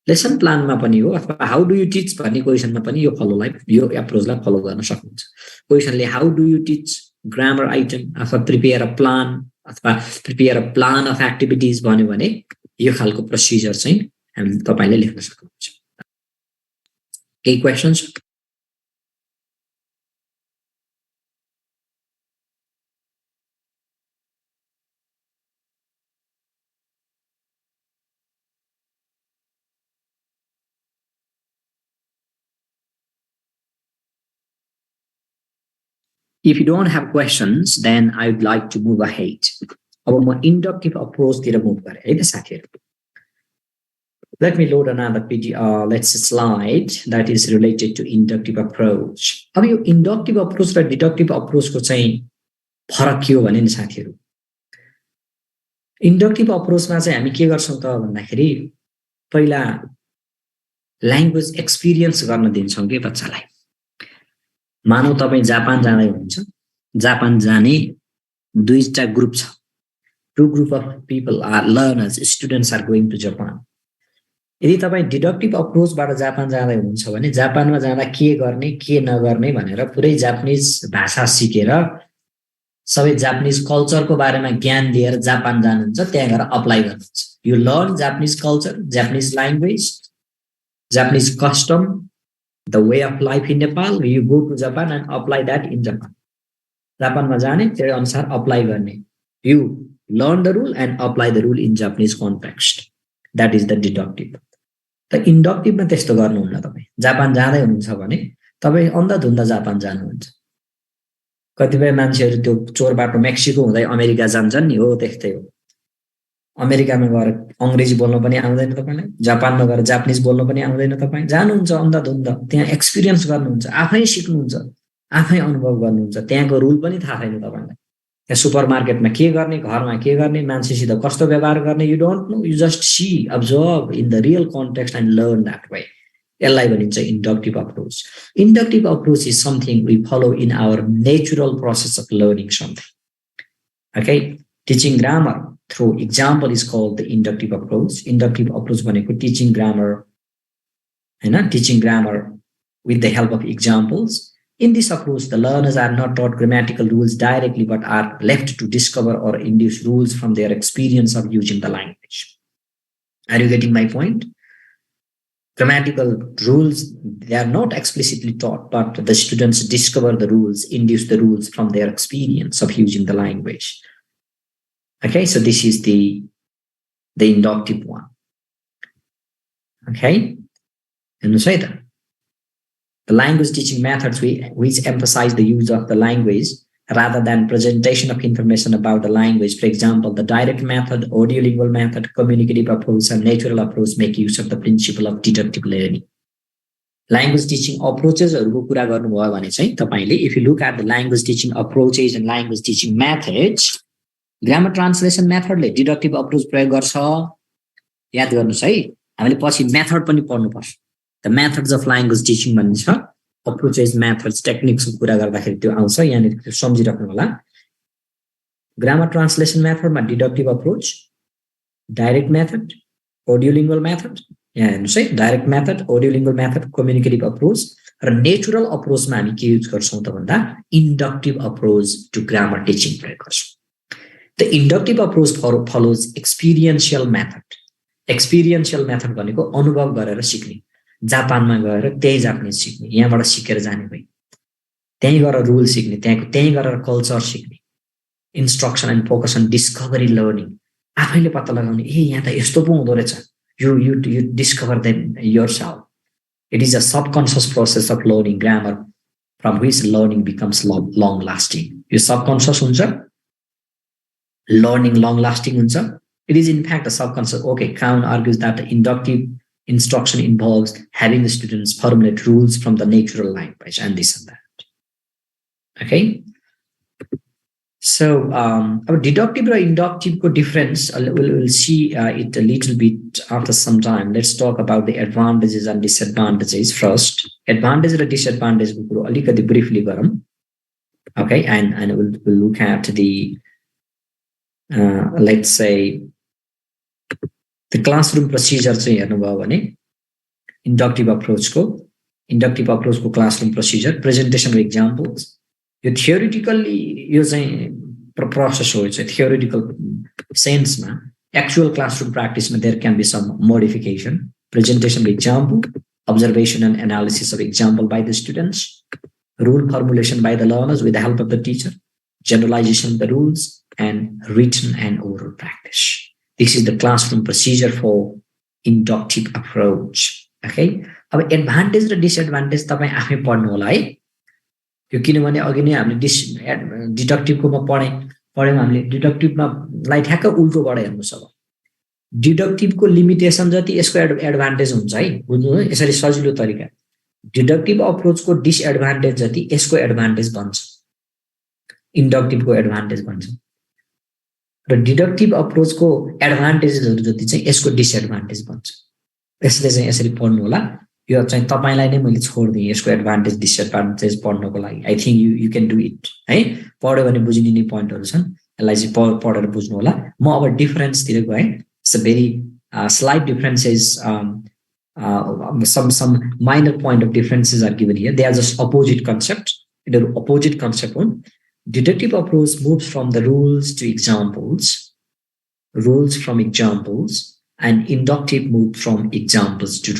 Speaker 1: Lesson प्लानमा पनि हो अथवा हाउ डु यु टिच भन्ने क्वेसनमा पनि यो एप्रोचलाई फलो गर्न सक्नुहुन्छ. क्वेसनले how do you teach grammar item अथवा प्रिपेयर अ प्लान अथवा prepare a plan of activities भन्यो भने यो खालको प्रोसिजर चाहिँ हामीले तपाईले लेख्न सक्नुहुन्छ. Any questions? If you don't have questions, then I'd like to move ahead. अब म inductive approach तिर मुभ गरे है त साथीहरु. Let me load another let's slide that is related to inductive approach. अब यो inductive approach र deductive approach को चाहिँ फरक के हो भने नि साथीहरु. Inductive approach मा चाहिँ हामी के गर्छौं त भन्दाखेरि पहिला ल्याङ्ग्वेज एक्सपिरियन्स गर्न दिन्छौँ के बच्चालाई। मानौ तपाईँ जापान जाँदै हुनुहुन्छ, जापान जाने दुईटा ग्रुप छ। Two group of people are learners, students are going to Japan. यदि तपाईँ डिडक्टिभ अप्रोचबाट जापान जाँदै हुनुहुन्छ भने जापानमा जाँदा के गर्ने के नगर्ने भनेर पुरै जापानिज भाषा सिकेर सबै जापानिज कल्चरको बारेमा ज्ञान लिएर जापान जानुहुन्छ, त्यहाँ गएर अप्लाई गर्नुहुन्छ। You learn Japanese culture, Japanese language, Japanese custom, the way of life in Nepal, you go to Japan and apply that in Japan. जापानमा जाने त्यही अनुसार अप्लाई गर्ने। You learn the rule and apply the rule in Japanese context. That is the deductive. The inductive मा त्यस्तो गर्नुहुन्न। तपाईँ जापान जाँदै हुनुहुन्छ भने तपाईँ अन्धाधुन्दा जापान जानुहुन्छ। कतिपय मान्छेहरू त्यो चोर बाटो मेक्सिको हुँदै अमेरिका जान्छन् नि, हो त्यस्तै हो। अमेरिकामा गएर अंग्रेजी बोल्न पनि आउँदैन तपाईलाई, जापानमा गएर जापानिज बोल्न पनि आउँदैन, तपाईँ जानुहुन्छ अन्धाधुन्दा, त्यहाँ एक्सपिरियन्स गर्नुहुन्छ, आफै सिक्नुहुन्छ, आफै अनुभव गर्नुहुन्छ, त्यहाँको रुल पनि थाहा छैन तपाईलाई। त्यहाँ सुपरमार्केटमा के गर्ने, घरमा के गर्ने, मान्छेसित कस्तो व्यवहार गर्ने, you don't know, you just see, observe in the real context and learn that way. यसलाई भनिन्छ inductive approach. Inductive approach is something we follow in our natural process of learning something. Okay, teaching grammar through example is called the inductive approach. Inductive approach भनेको टिचिङ ग्रामर हैन, teaching grammar with the help of examples. In this approach, the learners are not taught grammatical rules directly, but are left to discover or induce rules from their experience of using the language. Are you getting my point? Grammatical rules, they are not explicitly taught, but the students discover the rules, induce the rules from their experience of using the language. Okay, so this is the inductive one. Okay, and say that. The language teaching methods which emphasize the use of the language rather than presentation of information about the language. For example, the direct method, audiolingual method, communicative approach, and natural approach make use of the principle of deductive learning. Language teaching approaches, if you look at the language teaching approaches and language teaching methods, grammar translation method ले deductive approach प्रयोग गर्छ। याद गर्नुस् है, हामीले पछि मेथड पनि पढ्नुपर्छ। The methods of language teaching भनिन्छ, approaches, methods, techniques को कुरा गर्दाखेरि त्यो आउँछ, यहाँनिर सम्झिराख्नु होला। Grammar translation method मा deductive approach, direct method, audiolingual method, यहाँ हेर्नुस् है, direct method, audiolingual method, communicative approach, र natural approach मा हामी के युज गर्छौं त भन्दा inductive approach to grammar teaching प्रयोग गर्छौं। The inductive approach follows experiential method. Experiential method भनेको अनुभव गरेर सिक्ने। जापानमा गएर त्यही जापानिज सिक्ने, यहाँबाट सिकेर जाने भई, त्यही गएर रुल सिक्ने, त्यही गरेर कल्चर सिक्ने। Instruction and focus on discovery learning, आफैले पत्ता लगाउने, ए यहाँ त यस्तो पो हुँदो रहेछ, you discover them yourself. It is a subconscious process of learning grammar from which learning becomes long lasting. यो subconscious हुन्छ, learning long lasting हुन्छ. It is in fact a subconscious. Okay, Cowan argues that the inductive instruction involves having the students formulate rules from the natural language and this and that. Okay. So our deductive or inductive difference, we'll see it a little bit after some time. Let's talk about the advantages and disadvantages first. Advantage or disadvantage briefly. Okay, and we'll look at the let's say the classroom procedure inductive approach classroom procedure, presentation of examples. You theoretically using process it's a theoretical sense actual classroom practice there can be some modification. Presentation of example, observation and analysis of example by the students, rule formulation by the learners with the help of the teacher, generalization of the rules, and written and oral practice. This is the classroom procedure for inductive approach. Okay. अब advantage र disadvantage तपाई आफै पढ्नु होला है। यो किनभने अघि नै हामीले डिडक्टिभ कोमा पढ्यौं हामीले डिडक्टिभ मा लाई ठ्याक्क उल्टो गरे हेर्नुस् अब। डिडक्टिभ को लिमिटेसन जति यसको एडभान्टेज हुन्छ है, बुझ्नु है, यसरी सजिलो तरिका। डिडक्टिभ अप्रोच को डिसएडभान्टेज जति यसको एडभान्टेज बन्छ, इन्डक्टिभ को एडभान्टेज बन्छ। र डिडक्टिभ अप्रोच को एडभान्टेजहरु जति चाहिँ यसको डिसएडभान्टेज बन्छ। यसले चाहिँ यसरी पढ्नु होला। यो चाहिँ तपाईलाई नै मैले छोड्दिएँ यसको एडभान्टेज डिसएडभान्टेज पढ्नको लागि I think you can do it है पढ्यो भने बुझिने पोइन्टहरु छन् यसलाई चाहिँ पढेर बुझ्नु होला म अब डिफरेन्सतिर गएँ it's a very slight differences some minor point of differences are given here they are just opposite concept the opposite concept one deductive approach moves from the rules to examples rules from examples and inductive moves from examples to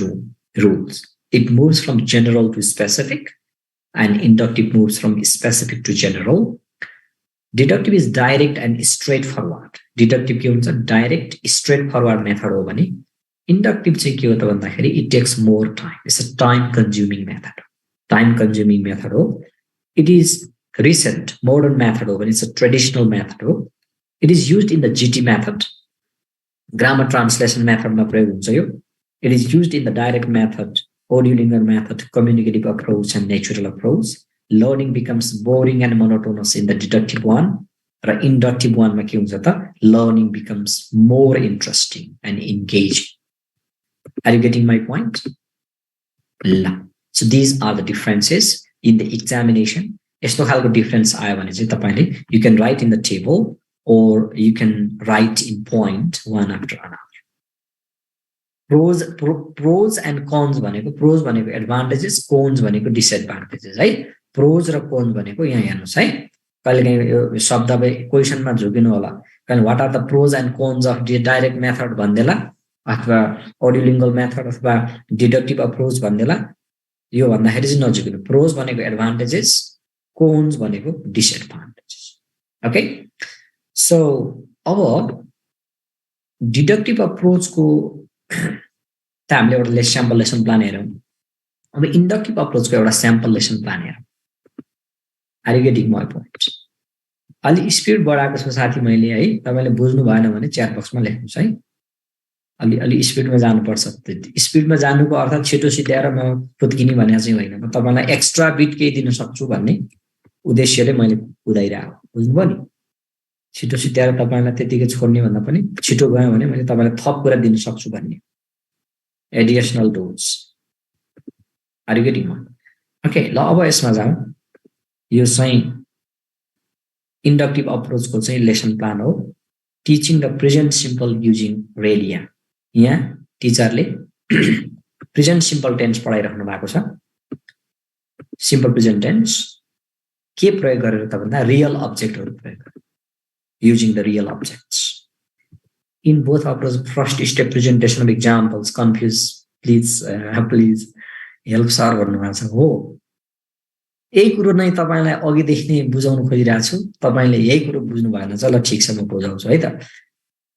Speaker 1: rules it moves from general to specific and inductive moves from specific to general deductive is direct and straightforward deductive के हुन्छ direct straightforward method हो भने inductive चाहिँ के हो त भन्दाखेरि it takes more time it's a time consuming method हो it is recent modern method हो भने it's a traditional method हो it is used in the GT method grammar translation method मा प्रयोग हुन्छ यो it is used in the direct method audio-linear method communicative approach and natural approach learning becomes boring and monotonous in the deductive one र inductive one मा के हुन्छ त learning becomes more interesting and engaging are you getting my point so these are the differences in the examination यस्तो खालको डिफरेन्स आयो भने चाहिँ तपाईले you can write in the table or you can write in point one after another pros and cons भनेको pros भनेको advantages cons भनेको disadvantages है pros र cons भनेको यहाँ हेर्नुस् है कहिलेकाहीँ यो शब्दले क्वेशनमा झुकिनु होला कहिले what are the pros and cons of direct method भन्देला अथवा ऑडियोलिंगुअल मेथड अथवा डिडक्टिभ अप्रोच भन्देला यो भन्दाखेरि चाहिँ नझुकिनु pros भनेको एडभान्टेजेस cons भनेको डिसएडभान्टेजेस ओके सो अब डिडक्टिभ अप्रोचको त हामीले एउटा स्याम्पल लेसन प्लान हेरौँ अब इन्डक्टिभ अप्रोचको एउटा स्याम्पल लेसन प्लान हेरौँ are you getting my point अलि स्पिड बढाएको छु साथी मैले है तपाईले बुझ्नु भएन भने च्याट बक्समा लेख्नुस् है अलि स्पिडमा जानुपर्छ स्पिडमा जानुको अर्थ छिटो सिध्याएर म फुत्किने भने चाहिँ होइन म तपाईलाई एक्स्ट्रा बिट केही दिन सक्छु भन्ने उद्देश्यले मैले कुदाइरहेको बुझ्नुभयो नि छिटो सिध्याएर तपाईलाई त्यतिकै छोड्ने भन्दा पनि छिटो गयो भने मैले तपाईलाई थप कुरा दिन सक्छु भन्ने additional dose are you getting okay ल अब यसमा जाउँ यो चाहिँ इन्डक्टिभ अप्रोचको चाहिँ लेसन प्लान हो teaching the present simple using realia यहाँ टिचरले प्रेजेन्ट सिम्पल टेन्स पढाइराख्नु भएको छ सिम्पल प्रेजेन्ट टेन्स के प्रयोग गरेर त भन्दा रियल अब्जेक्टहरु प्रयोग गरेर using the real objects in both approach first step presentation of examples confuse please help sir भन्नुभएको छ हो यही कुरो नै तपाईलाई अघिदेखि नै बुझाउन खोजिरहेको छु तपाईले यही कुरो बुझ्नु भएन छ ल ठीक छ म बुझाउँछु है त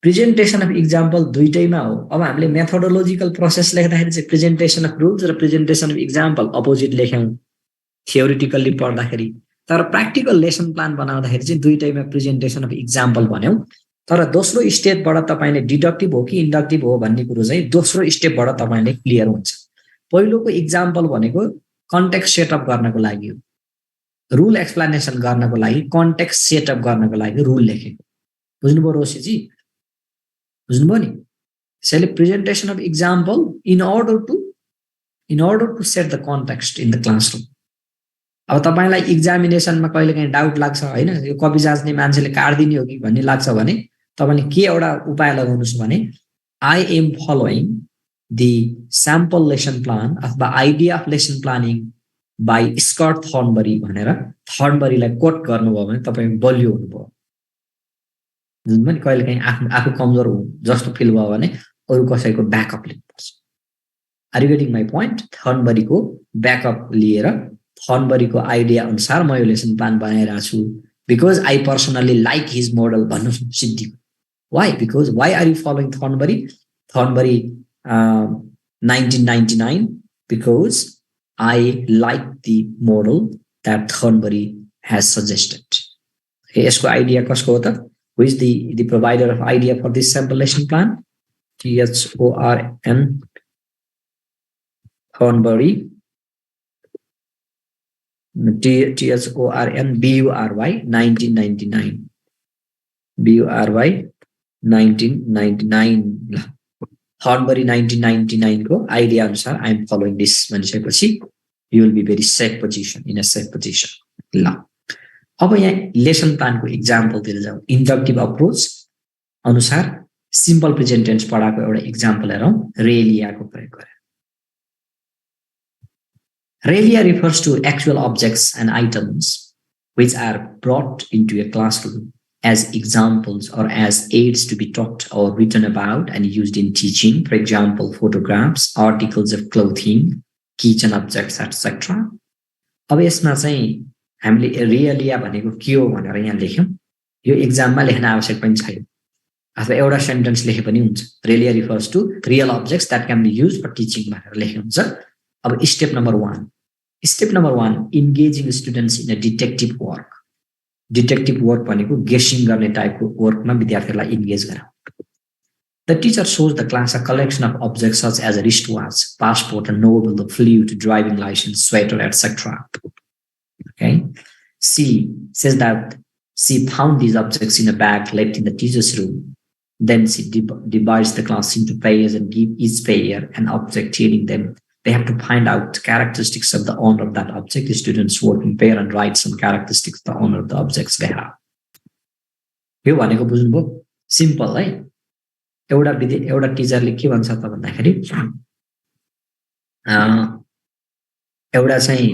Speaker 1: प्रेजेन्टेसन अफ एक्जाम्पल दुईटैमा हो अब हामीले मेथोडोलोजिकल प्रोसेस लेख्दाखेरि चाहिँ प्रेजेन्टेसन अफ रुल्स र प्रेजेन्टेसन अफ एक्जाम्पल अपोजिट लेख्यौं थियोरिटिकली पढ्दाखेरि तर प्र्याक्टिकल लेसन प्लान बनाउँदाखेरि चाहिँ दुईटैमा प्रेजेन्टेसन अफ एक्जाम्पल भन्यौं तर दोस्रो स्टेपबाट तपाईले डिडक्टिभ हो कि इन्डक्टिभ हो भन्ने कुरो चाहिँ दोस्रो स्टेपबाट तपाईले क्लियर हुन्छ पहिलोको एक्जाम्पल भनेको कन्टेक्स्ट सेटअप गर्नको लागि हो रुल एक्सप्लेनेसन गर्नको लागि कन्टेक्स्ट सेटअप गर्नको लागि रुल लेखेको बुझ्नुभयो रोशीजी बुझ्नुभयो नि त्यसैले presentation of example in order to set the context in the classroom अब तपाईलाई एक्जामिनेसनमा कहिलेकाहीँ डाउट लाग्छ हैन यो कपी जाँच्ने मान्छेले काट्दिने हो कि भन्ने लाग्छ भने तपाईले के एउटा उपाय लगाउनुस् भने I am following the sample lesson plan अथवा idea of lesson planning by Scott Thornberry भनेर थर्नबरीलाई कोट गर्नुभयो भने तपाई बलियो हुनुभयो जुन पनि कहिलेकाहीँ आफू कमजोर हो जस्तो फिल भयो भने अरु कसैको ब्याकअप लिनुपर्छ are you getting my point थर्नबरीको ब्याकअप लिएर थर्नबरीको आइडिया अनुसार म यो लेसन प्लान बनाइरा छु because I personally like his model भन्नु Siddhi why because why are you following Thornbury 1999 because I like the model that Thornberry has suggested. यसको आइडिया कसको हो त who is the provider of idea for this sample lesson plan THORN Thornberry THORN BURY 1999 BURY 1999 Hornbury 1999 को आइडिया अनुसार आई एम फलोइङ दिस भनिसकेपछि you will be very safe position in a safe position ल अब यहाँ लेसन प्लानको इक्जाम्पलतिर जाउँ इन्डक्टिभ अप्रोच अनुसार सिम्पल प्रेजेन्ट टेन्स पढाएको एउटा इक्जाम्पल हेरौँ रेलियाको प्रयोग गरेर रेलिया refers to actual objects and items which are brought into a classroom as examples or as aids to be talked or written about and used in teaching. For example, photographs, articles of clothing, kitchen objects, etc. अब यसमा चाहिँ हामीले रेलिया भनेको के हो भनेर यहाँ लेख्यौं यो एक्जाममा लेख्न आवश्यक पनि छैन अथवा एउटा सेन्टेन्स लेखे पनि हुन्छ रेलिया refers to real objects that can be used for teaching भनेर लेख्नु हुन्छ अब step number 1 engaging students in a detective work detective work भनेको गेसिङ गर्ने टाइपको वर्कमा विद्यार्थीलाई engage गराउ The teacher shows the class a collection of objects such as a wristwatch, passport, a novel, a flute, driving license, sweater, etc. Okay. C says that she found these objects in a bag left in the teacher's room. Then she divides the class into pairs and give each pair an object, telling them they have to find out characteristics of the owner of that object. The students work in pair and write some characteristics of the owner of the objects they have. यो भनेको बुझ्नुभयो सिम्पल है एउटा टिचरले के भन्छ त भन्दाखेरि एउटा चाहिँ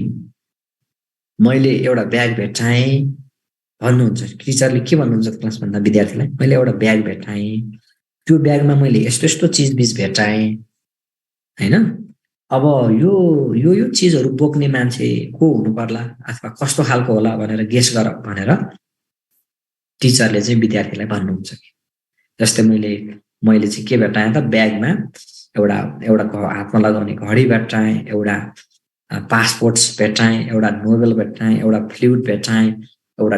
Speaker 1: मैले एउटा ब्याग भेटाएँ भन्नुहुन्छ टिचरले के भन्नुहुन्छ क्लास भन्दा विद्यार्थीलाई मैले एउटा ब्याग भेटाएँ त्यो ब्यागमा मैले यस्तो यस्तो चीज बीज भेटाएँ हैन अब यो चीजहरु बोक्ने मान्छे को हुनु पर्ला अथवा कस्तो खालको होला भनेर गेस गर भनेर टिचरले चाहिँ विद्यार्थीलाई भन्नुहुन्छ कि जस्तै मैले चाहिँ के भेटाएँ त ब्यागमा एउटा हातमा लगाउने घडी भेटाएँ एउटा पासपोर्ट्स भेटाएँ एउटा नोभेल भेटाएँ एउटा फ्लुट भेटाएँ एउटा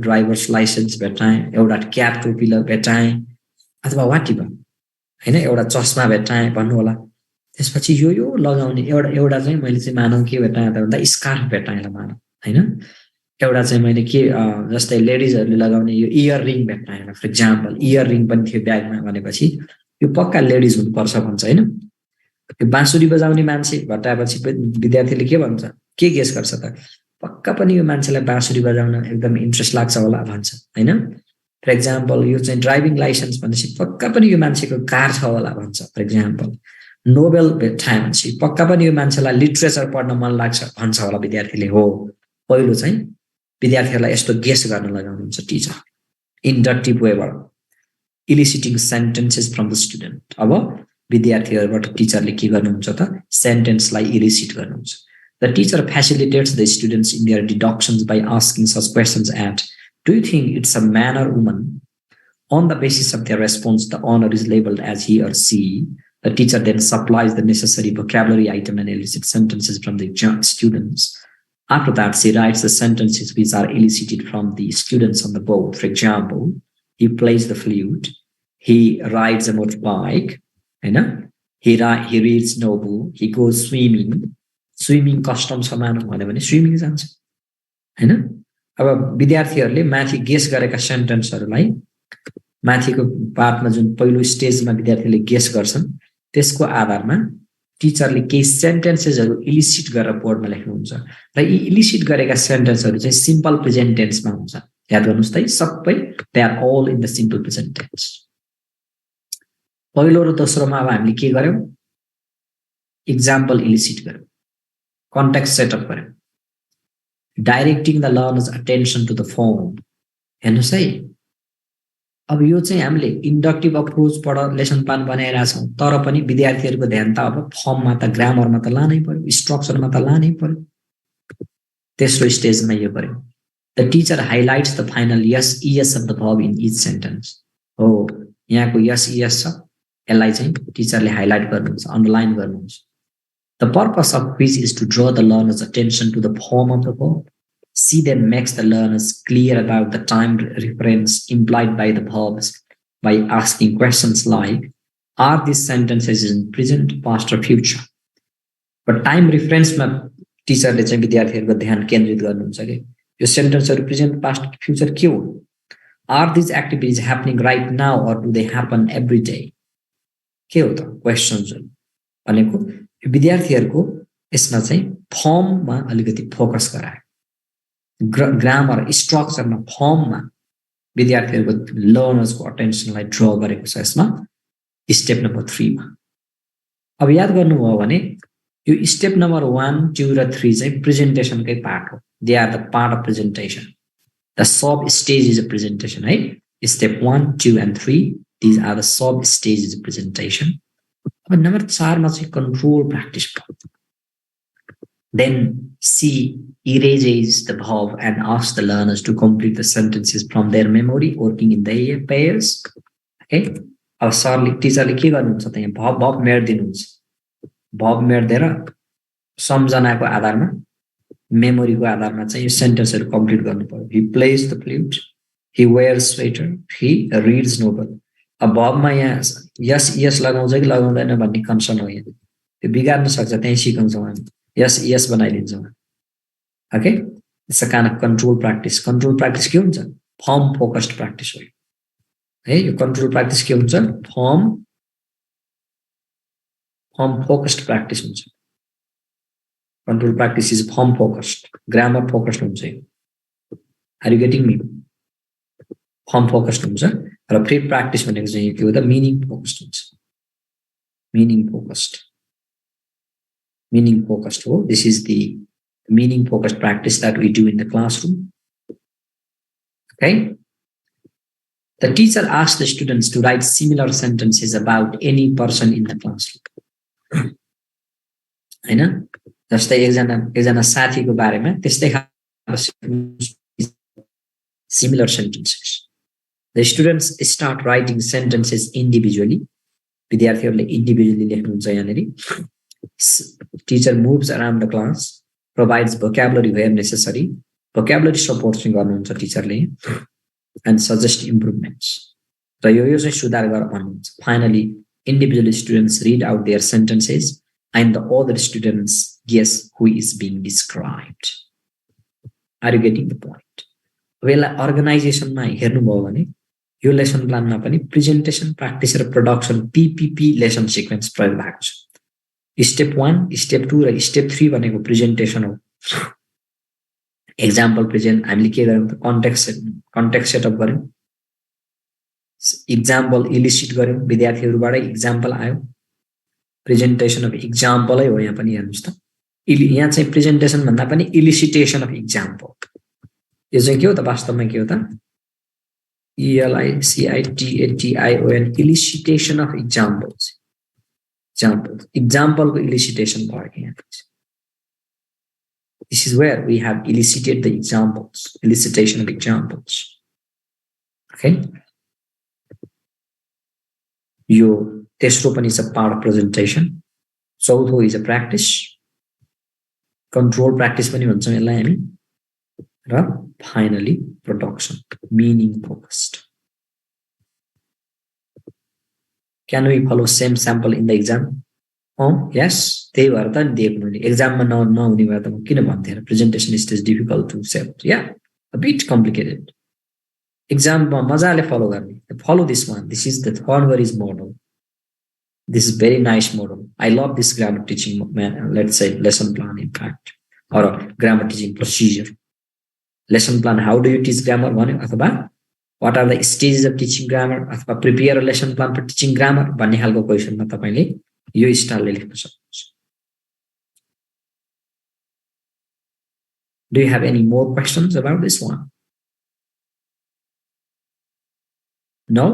Speaker 1: ड्राइभर्स लाइसेन्स भेटाएँ एउटा क्याप टोपी भेटाएँ अथवा वाटिभर हैन एउटा चस्मा भेटाएँ भन्नु होला त्यसपछि यो लगाउने एउटा चाहिँ मैले चाहिँ मानौ के भेटाएँ त भन्दा स्कार्फ भेटाएँ ल मानौ हैन एउटा चाहिँ मैले के जस्तै लेडिजहरुले लगाउने यो इयर रिङ भेटाएँ फर एक्जाम्पल इयर रिङ पनि थियो ब्यागमा भनेपछि यो पक्का लेडिज हुनुपर्छ भन्छ हैन यो बाँसुरी बजाउने मान्छे भेटाएपछि विद्यार्थीले के भन्छ के गेस गर्छ त पक्का पनि यो मान्छेलाई बाँसुरी बजाउन एकदम इन्ट्रेस्ट लाग्छ होला भन्छ हैन फर एक्जाम्पल यो चाहिँ ड्राइभिङ लाइसेन्स भनेपछि पक्का पनि यो मान्छेको कार छ होला भन्छ फर एक्जाम्पल नोबेल भेटाएपछि पक्का पनि यो मान्छेलाई लिटरेचर पढ्न मन लाग्छ भन्छ होला विद्यार्थीले हो पहिलो चाहिँ विद्यार्थीहरुलाई यस्तो गेस गर्न लगाउनुहुन्छ टिचर इन्डक्टिभ वेबाट eliciting sentences from the student अब विद्यार्थीहरुबाट टिचरले के गर्नुहुन्छ त सेन्टेन्सलाई इलिसिट गर्नुहुन्छ the teacher facilitates the students in their deductions by asking such questions at do you think it's a man or woman on the basis of their response the honor is labeled as he or she. The teacher then supplies the necessary vocabulary item and elicit sentences from the students. After that, she writes the sentences which are elicited from the students on the board. For example, he plays the flute, he rides a motorbike, he reads novel, he goes swimming. Swimming customs समान भन्यो भने स्विमिङ जान्छ हैन अब विद्यार्थीहरुले माथि गेस गरेका सेन्टेन्सहरुलाई माथिको पार्टमा जुन पहिलो स्टेजमा विद्यार्थीले गेस गर्छन् त्यसको आधारमा टिचरले केही सेन्टेन्सेसहरु इलिसिट गरेर बोर्डमा लेख्नुहुन्छ र यी इलिसिट गरेका सेन्टेन्सहरु चाहिँ सिम्पल प्रेजेन्ट टेन्समा हुन्छ याद गर्नुस् त सबै they are all in the simple present tense पहिलो र दोस्रोमा अब हामीले के गर्यौं एक्जाम्पल इलिसिट गर्यौं कन्टेक्स्ट सेटअप गर्यौं directing the learners attention to the form हेर्नुस् है अब यो चाहिँ हामीले इन्डक्टिभ अप्रोच पढ लेसन प्लान बनाइरा छौं तर पनि विद्यार्थीहरुको ध्यान त अब फर्ममा त ग्रामरमा त लानै पर्यो स्ट्रक्चरमा त लानै पर्यो तेस्रो स्टेजमा यो गर्यौं the teacher highlights the final yes इएस of the verb in each sentence हो यहाँको यस इएस छ यसलाई चाहिँ टिचरले हाइलाइट गर्नुहुन्छ अन्डरलाइन गर्नुहुन्छ the purpose of which is to draw the learners attention to the form of the verb. C then makes the learners clear about the time reference implied by the verbs by asking questions like, are these sentences in present, past or future? But time reference ma teacher le चाहिँ विद्यार्थीहरुको ध्यान केन्द्रित गर्नुहुन्छ के यो सेन्टेन्सहरु प्रेजेन्ट पास्ट फ्युचर के हो Are these activities happening right now or do they happen every day? के हो त क्वेशन्स भनेको विद्यार्थीहरुको यसमा चाहिँ फर्ममा अलिकति फोकस गरायो ग्रामर स्ट्रक्चरमा फर्ममा विद्यार्थीहरुको लर्नर्सको अटेन्सनलाई ड्र गरेको छ यसमा स्टेप नम्बर 3 मा अब याद गर्नुभयो भने यो स्टेप नम्बर 1 2 र 3 चाहिँ प्रेजेन्टेसनकै पार्ट हो they are the part of presentation the sub stages of presentation है step 1 2 and 3 these are the sub stages of presentation अब नम्बर 4 मा चाहिँ control practice then C erases the verb and asks the learners to complete the sentences from their memory working in their pairs okay अब सरले टिचरले के गर्नुहुन्छ त यहाँ verb मेड दिनुहुन्छ verb मेड दिएर सम्झनाको आधारमा मेमोरीको आधारमा चाहिँ यो सेन्टेन्सहरु कम्प्लिट गर्नु पर्यो he plays the flute he wears sweater he reads novel अब verb मा यहाँ यस लगाउँछ कि लगाउँदैन भन्ने कन्सर्न हो यहाँ त्यो बिगार्न सक्छ त्यही सिकाउँछौँ हामी yes बनाइदिन्छौँ okay it's a kind of control practice के हुन्छ फर्म फोकस्ड प्र्याक्टिस हो है यो कन्ट्रोल प्र्याक्टिस के हुन्छ फर्म फोकस्ड प्र्याक्टिस हुन्छ control practice is form focused grammar focused हुन्छ are you getting me form focused हुन्छ र फ्री प्र्याक्टिस भनेको चाहिँ के हो त मिनिङ फोकस्ड हुन्छ meaning focused हो this is the meaning focused practice that we do in the classroom okay the teacher asks the students to write similar sentences about any person in the classroom हैन जस्तै एकजना साथीको बारेमा त्यस्तै similar sentences the students start writing sentences individually विद्यार्थीहरुले individually लेख्नुहुन्छ यहाँनेरि teacher moves around the class provides vocabulary where necessary vocabulary support चाहिँ गर्नुहुन्छ टिचरले and suggest improvements र यो चाहिँ सुधार गर भन्नुहुन्छ finally individual students read out their sentences and the other students guess who is being described are you getting the point well organization मा हेर्नुभयो भने यो लेसन प्लानमा पनि प्रेजेन्टेसन प्र्याक्टिस र प्रोडक्सन पीपीपी लेसन सिक्वेन्स प्रयोग भएको छ स्टेप 1 स्टेप 2 र स्टेप 3 भनेको प्रेजेन्टेसन हो एक्जाम्पल प्रेजेन्ट हामीले के गर्यौं त कन्टेक्स्ट सेटअप गर्यौं एक्जाम्पल इलिसिट गर्यौं विद्यार्थीहरुबाट एक्जाम्पल आयो प्रेजेन्टेसन अफ एक्जाम्पलै हो यहाँ पनि हेर्नुस् त यहाँ चाहिँ प्रेजेन्टेसन भन्दा पनि इलिसिटेसन अफ एक्जाम्पल यो चाहिँ के हो त वास्तवमा के हो त ELICITATION इलिसिटेसन अफ एक्जाम्पल्स example को elicitation part here. This is where we have elicited the examples, elicitation of examples. Okay. Your test open is a part of presentation. Chauthो is a practice. Control practice पनि भन्छौं यसलाई हामी र finally production, meaning focused. Can we follow same sample in the exam? Oh, yes. त्यही भएर त नि दिएको मैले एक्जाममा नहुने भए त म किन भन्थे र presentation is difficult to set या अ बिट कम्प्लिकेटेड एक्जाममा मजाले फलो गर्ने follow this one this is the Thornbury's model this is very nice model I love this grammar teaching let's say lesson plan in fact or grammar teaching procedure lesson plan how do you teach grammar भन्यो अथवा what are the stages of teaching grammar अथवा prepare a lesson plan for teaching grammar भन्ने खालको क्वेशनमा तपाईले यो स्टाइलले लेख्न सक्नुहुन्छ Do you have any more questions about this one? No?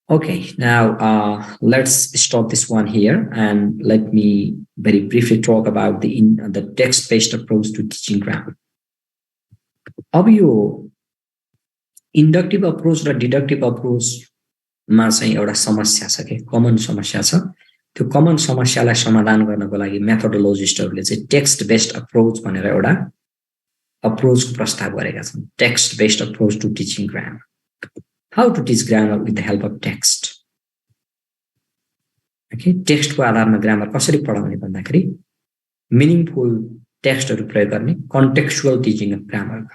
Speaker 1: Okay, now let's stop this one here and let me very briefly talk about the text-based approach to teaching grammar. अब यो inductive approach र deductive approach मा चाहिँ एउटा समस्या छ के कमन समस्या छ त्यो कमन समस्यालाई समाधान गर्नको लागि मेथोडोलोजिस्टहरुले चाहिँ टेक्स्ट बेस्ड अप्रोच भनेर एउटा अप्रोचको प्रस्ताव गरेका छन् text based approach to teaching grammar how to teach grammar with the help of text okay टेक्स्टको आधारमा ग्रामर कसरी पढाउने भन्दाखेरि मिनिङफुल टेक्स्टहरु प्रयोग गर्ने contextual teaching of grammar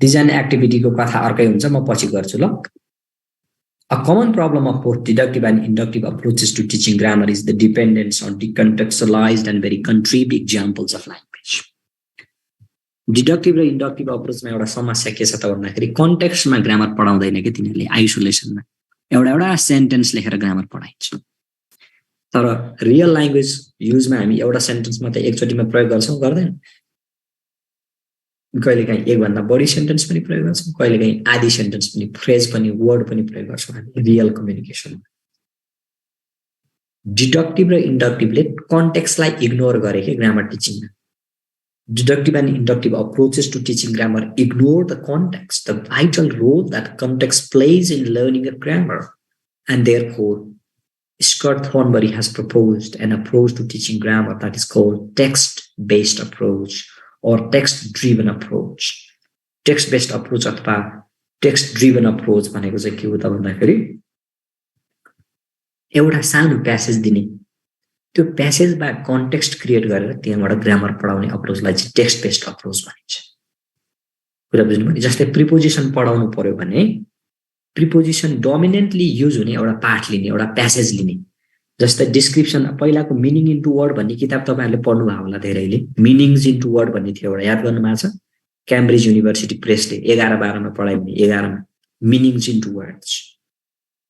Speaker 1: design एक्टिभिटीको कथा अर्कै हुन्छ म पछि गर्छु ल A common problem of both deductive and inductive approaches to teaching grammar is the dependence on decontextualized and very contrived examples of language. Deductive र इन्डक्टिभ अप्रोचमा एउटा समस्या के छ त भन्दाखेरि कन्टेक्स्टमा ग्रामर पढाउँदैन कि तिनीहरूले आइसोलेसनमा एउटा एउटा सेन्टेन्स लेखेर ग्रामर पढाइन्छ तर रियल ल्याङ्ग्वेज युजमा हामी एउटा सेन्टेन्स मात्रै एकचोटिमा प्रयोग गर्छौँ गर्दैन कहिलेकाहीँ एकभन्दा बढी सेन्टेन्स पनि प्रयोग गर्छौँ कहिलेकाहीँ आधी सेन्टेन्स पनि फ्रेज पनि वर्ड पनि प्रयोग गर्छौँ हामी रियल कम्युनिकेसनमा डिडक्टिभ र इन्डक्टिभले कन्टेक्स्टलाई इग्नोर गरे कि grammar टिचिङमा Deductive and inductive approaches to teaching grammar ignore the context, the vital role that context plays in learning a grammar. And therefore, Scott Thornbury has proposed an approach to teaching grammar that is called text-based approach or text-driven approach. Text-based approach अथवा text-driven approach भनेको चाहिँ के हो त भन्दाखेरि एउटा सानो प्यासेज दिने त्यो प्यासेजमा कन्टेक्स्ट क्रिएट गरेर त्यहाँबाट ग्रामर पढाउने अप्रोचलाई चाहिँ टेक्स्ट बेस्ड अप्रोच भनिन्छ कुरा बुझ्नुभयो नि जस्तै प्रिपोजिसन पढाउनु पर्यो भने प्रिपोजिसन डोमिनेन्टली युज हुने एउटा पार्ट लिने एउटा प्यासेज लिने जस्तै डिस्क्रिप्सन पहिलाको मिनिङ इन्टु वर्ड भन्ने किताब तपाईहरुले पढ्नु भएको होला धेरैले मिनिङ्स इन्टु वर्ड भन्ने थियो एउटा याद गर्नु भएको छ क्याम्ब्रिज युनिभर्सिटी प्रेसले 11-12 मा पढाइने 11 मा मिनिङ्स into words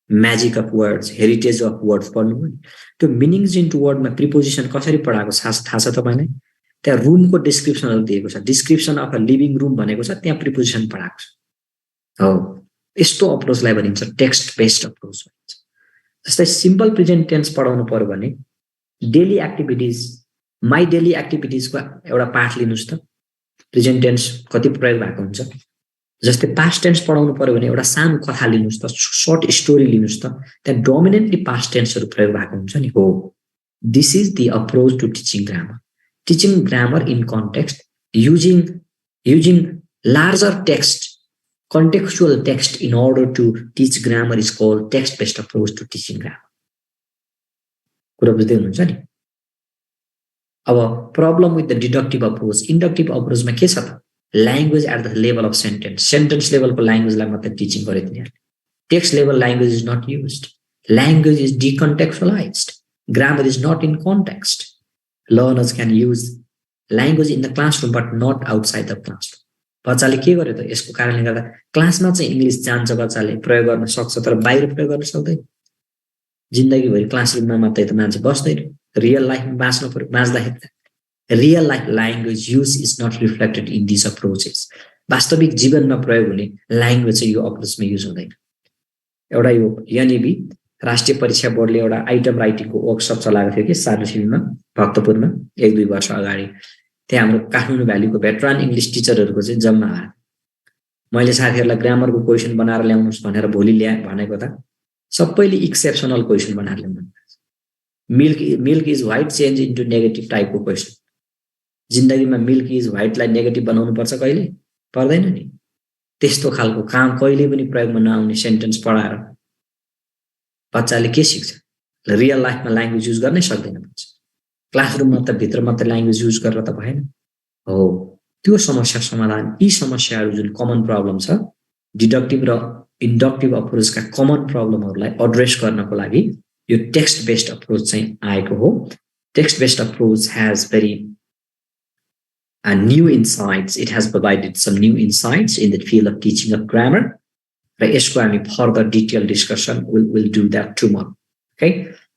Speaker 1: magic of words heritage of words पढ्नु नि त्यो मिनिङ्स इन्टु वर्डमा प्रिपोजिसन कसरी पढाएको थाहा छ तपाईलाई त्यहाँ रुमको डिस्क्रिप्सनहरु दिएको छ description of a living room भनेको छ त्यहाँ प्रिपोजिसन पढाएको छ हो यस्तो अप्रोचलाई भनिन्छ टेक्स्ट बेस्ड अप्रोच भनिन्छ जस्तै सिम्पल प्रेजेन्ट टेन्स पढाउनु पर्यो भने डेली एक्टिभिटीज माइ डेली एक्टिभिटीजको एउटा पार्ट लिनुस् त प्रेजेन्ट टेन्स कति प्रयोग भएको हुन्छ जस्तै पास्ट टेन्स पढाउनु पर्यो भने एउटा सानो कथा लिनुस् त सर्ट स्टोरी लिनुस् त त्यहाँ डोमिनेन्टली पास्ट टेन्सहरु प्रयोग भएको हुन्छ नि हो this is the approach to teaching grammar in context using larger text contextual text in order to teach grammar is called text based approach to teaching grammar कुरा बुझ्दै हुनुहुन्छ नि अब problem with the deductive approach inductive अप्रोचमा के छ त language at the level of sentence लेभलको ल्याङ्ग्वेजलाई मात्र टिचिङ गरे तिनीहरूले text level language is not used language is decontextualized grammar is not in context learners can use language in the classroom but not outside the classroom बच्चाले के गर्यो त यसको कारणले गर्दा क्लासमा चाहिँ इंग्लिश जान्छ बच्चाले प्रयोग गर्न सक्छ तर बाहिर प्रयोग गर्न सक्दैन जिन्दगीभरि क्लासरुममा मात्रै त मान्छे बस्दैन रियल लाइफमा बाँच्नु पर्यो बाँच्दाखेरि real life language use is not reflected in this approaches वास्तविक जीवनमा प्रयोग हुने ल्याङ्ग्वेज चाहिँ यो अप्रोचमा युज हुँदैन एउटा यो एनईबी राष्ट्रिय परीक्षा बोर्डले एउटा आइटम राइटिङको वर्कसप चलाएको थियो कि सानो सिलमा भक्तपुरमा 1-2 वर्ष अगाडि त्यहाँ हाम्रो काठमाडौँ भ्यालीको भेटरान इंग्लिश टिचरहरुको चाहिँ जम्मा आयो मैले साथीहरुलाई ग्रामरको क्वेशन बनाएर ल्याउनुस् भनेर भोलि भनेको त सबैले एक्सेप्सनल क्वेशन बनाएर ल्याउनु milk is white change into negative टाइपको क्वेशन जिन्दगीमा मिल्क इज व्हाइटलाई नेगेटिभ बनाउनु पर्छ कहिले पर्दैन नि त्यस्तो खालको काम कहिले पनि प्रयोगमा नआउने सेन्टेन्स पढाएर बच्चाले के सिक्छ रियल लाइफमा ल्याङ्ग्वेज युज गर्नै सक्दैन बच्चा क्लासरुममा त भित्र मात्र ल्याङ्ग्वेज युज गरेर त भएन हो त्यो समस्या समाधान यी समस्याहरु जुन कमन प्रब्लम छ डिडक्टिभ र इन्डक्टिभ अप्रोचका कमन प्रब्लमहरुलाई एड्रेस गर्नको लागि यो टेक्स्ट बेस्ड अप्रोच चाहिँ आएको हो text based approach has very new insights it has provided some new insights in the field of teaching of grammar र यसको हामी further detailed discussion will do that tomorrow okay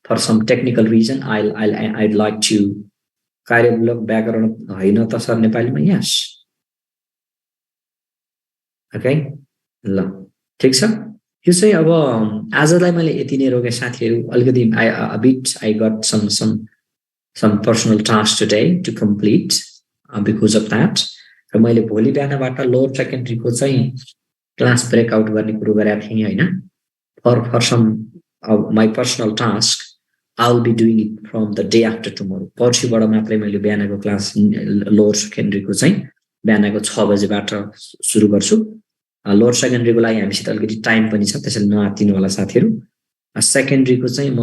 Speaker 1: for some technical reason I'd like to कार्यमूलक व्याकरण हैन त सर नेपालीमा यस ओके ल ठीक छ यो चाहिँ अब आजलाई मैले यति नै रोके साथीहरु अलिकति I got some personal tasks today to complete because of that र मैले भोलि बिहानबाट लोअर सेकेन्डरीको चाहिँ क्लास ब्रेकआउट गर्ने कुरो गरेको थिएँ हैन for some of my personal task I'll be doing it from the day after tomorrow. पर्सिबाट मात्रै मैले बिहानको क्लास लोअर सेकेन्डरीको चाहिँ बिहानको 6 बजेबाट सुरु गर्छु लोअर सेकेन्डरीको लागि हामीसित अलिकति टाइम पनि छ त्यसैले नआत्तिनु होला साथीहरु सेकेन्डरीको चाहिँ म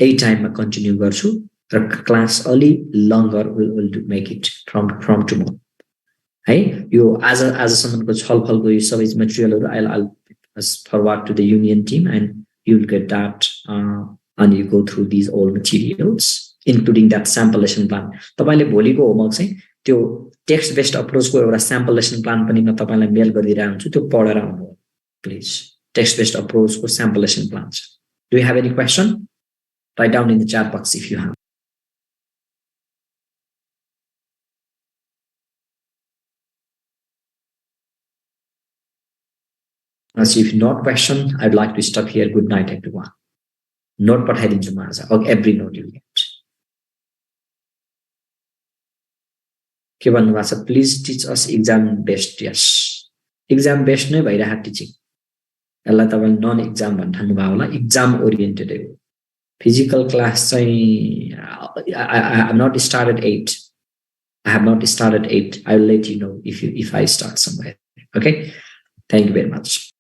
Speaker 1: 8 टाइममा कन्टिन्यु गर्छु र क्लास अलि लङ्गर will make it from tomorrow है यो आजसम्मको छलफलको यो सबै मटेरियलहरु I'll forward to the union team, and you'll get that, and you go through these all materials, including that sample lesson plan. तपाईँले भोलिको होमवर्क चाहिँ त्यो टेक्स्ट बेस्ड अप्रोचको एउटा स्याम्पल लेसन प्लान पनि म तपाईँलाई मेल गरिदिरहेको हुन्छु, त्यो पढेर आउनु प्लिज. टेक्स्ट बेस्ड अप्रोचको स्याम्पल लेसन प्लान छ. Do you have any question? Write down in the chat box if you have. As if not question, I'd like to stop here. Good night, everyone. Note पठाइदिन्छु म आज, every note you get. के भन्नुभएको छ? Please teach us exam based. Yes, exam based नै भइरहेको टिचिङ. यसलाई तपाईँले नन एक्जाम भन्नु थाल्नुभयो होला, एक्जाम ओरिएन्टेड हो. फिजिकल क्लास चाहिँ I have not started 8. I have not started 8. I will let you know if I start somewhere. Okay. Thank you very much.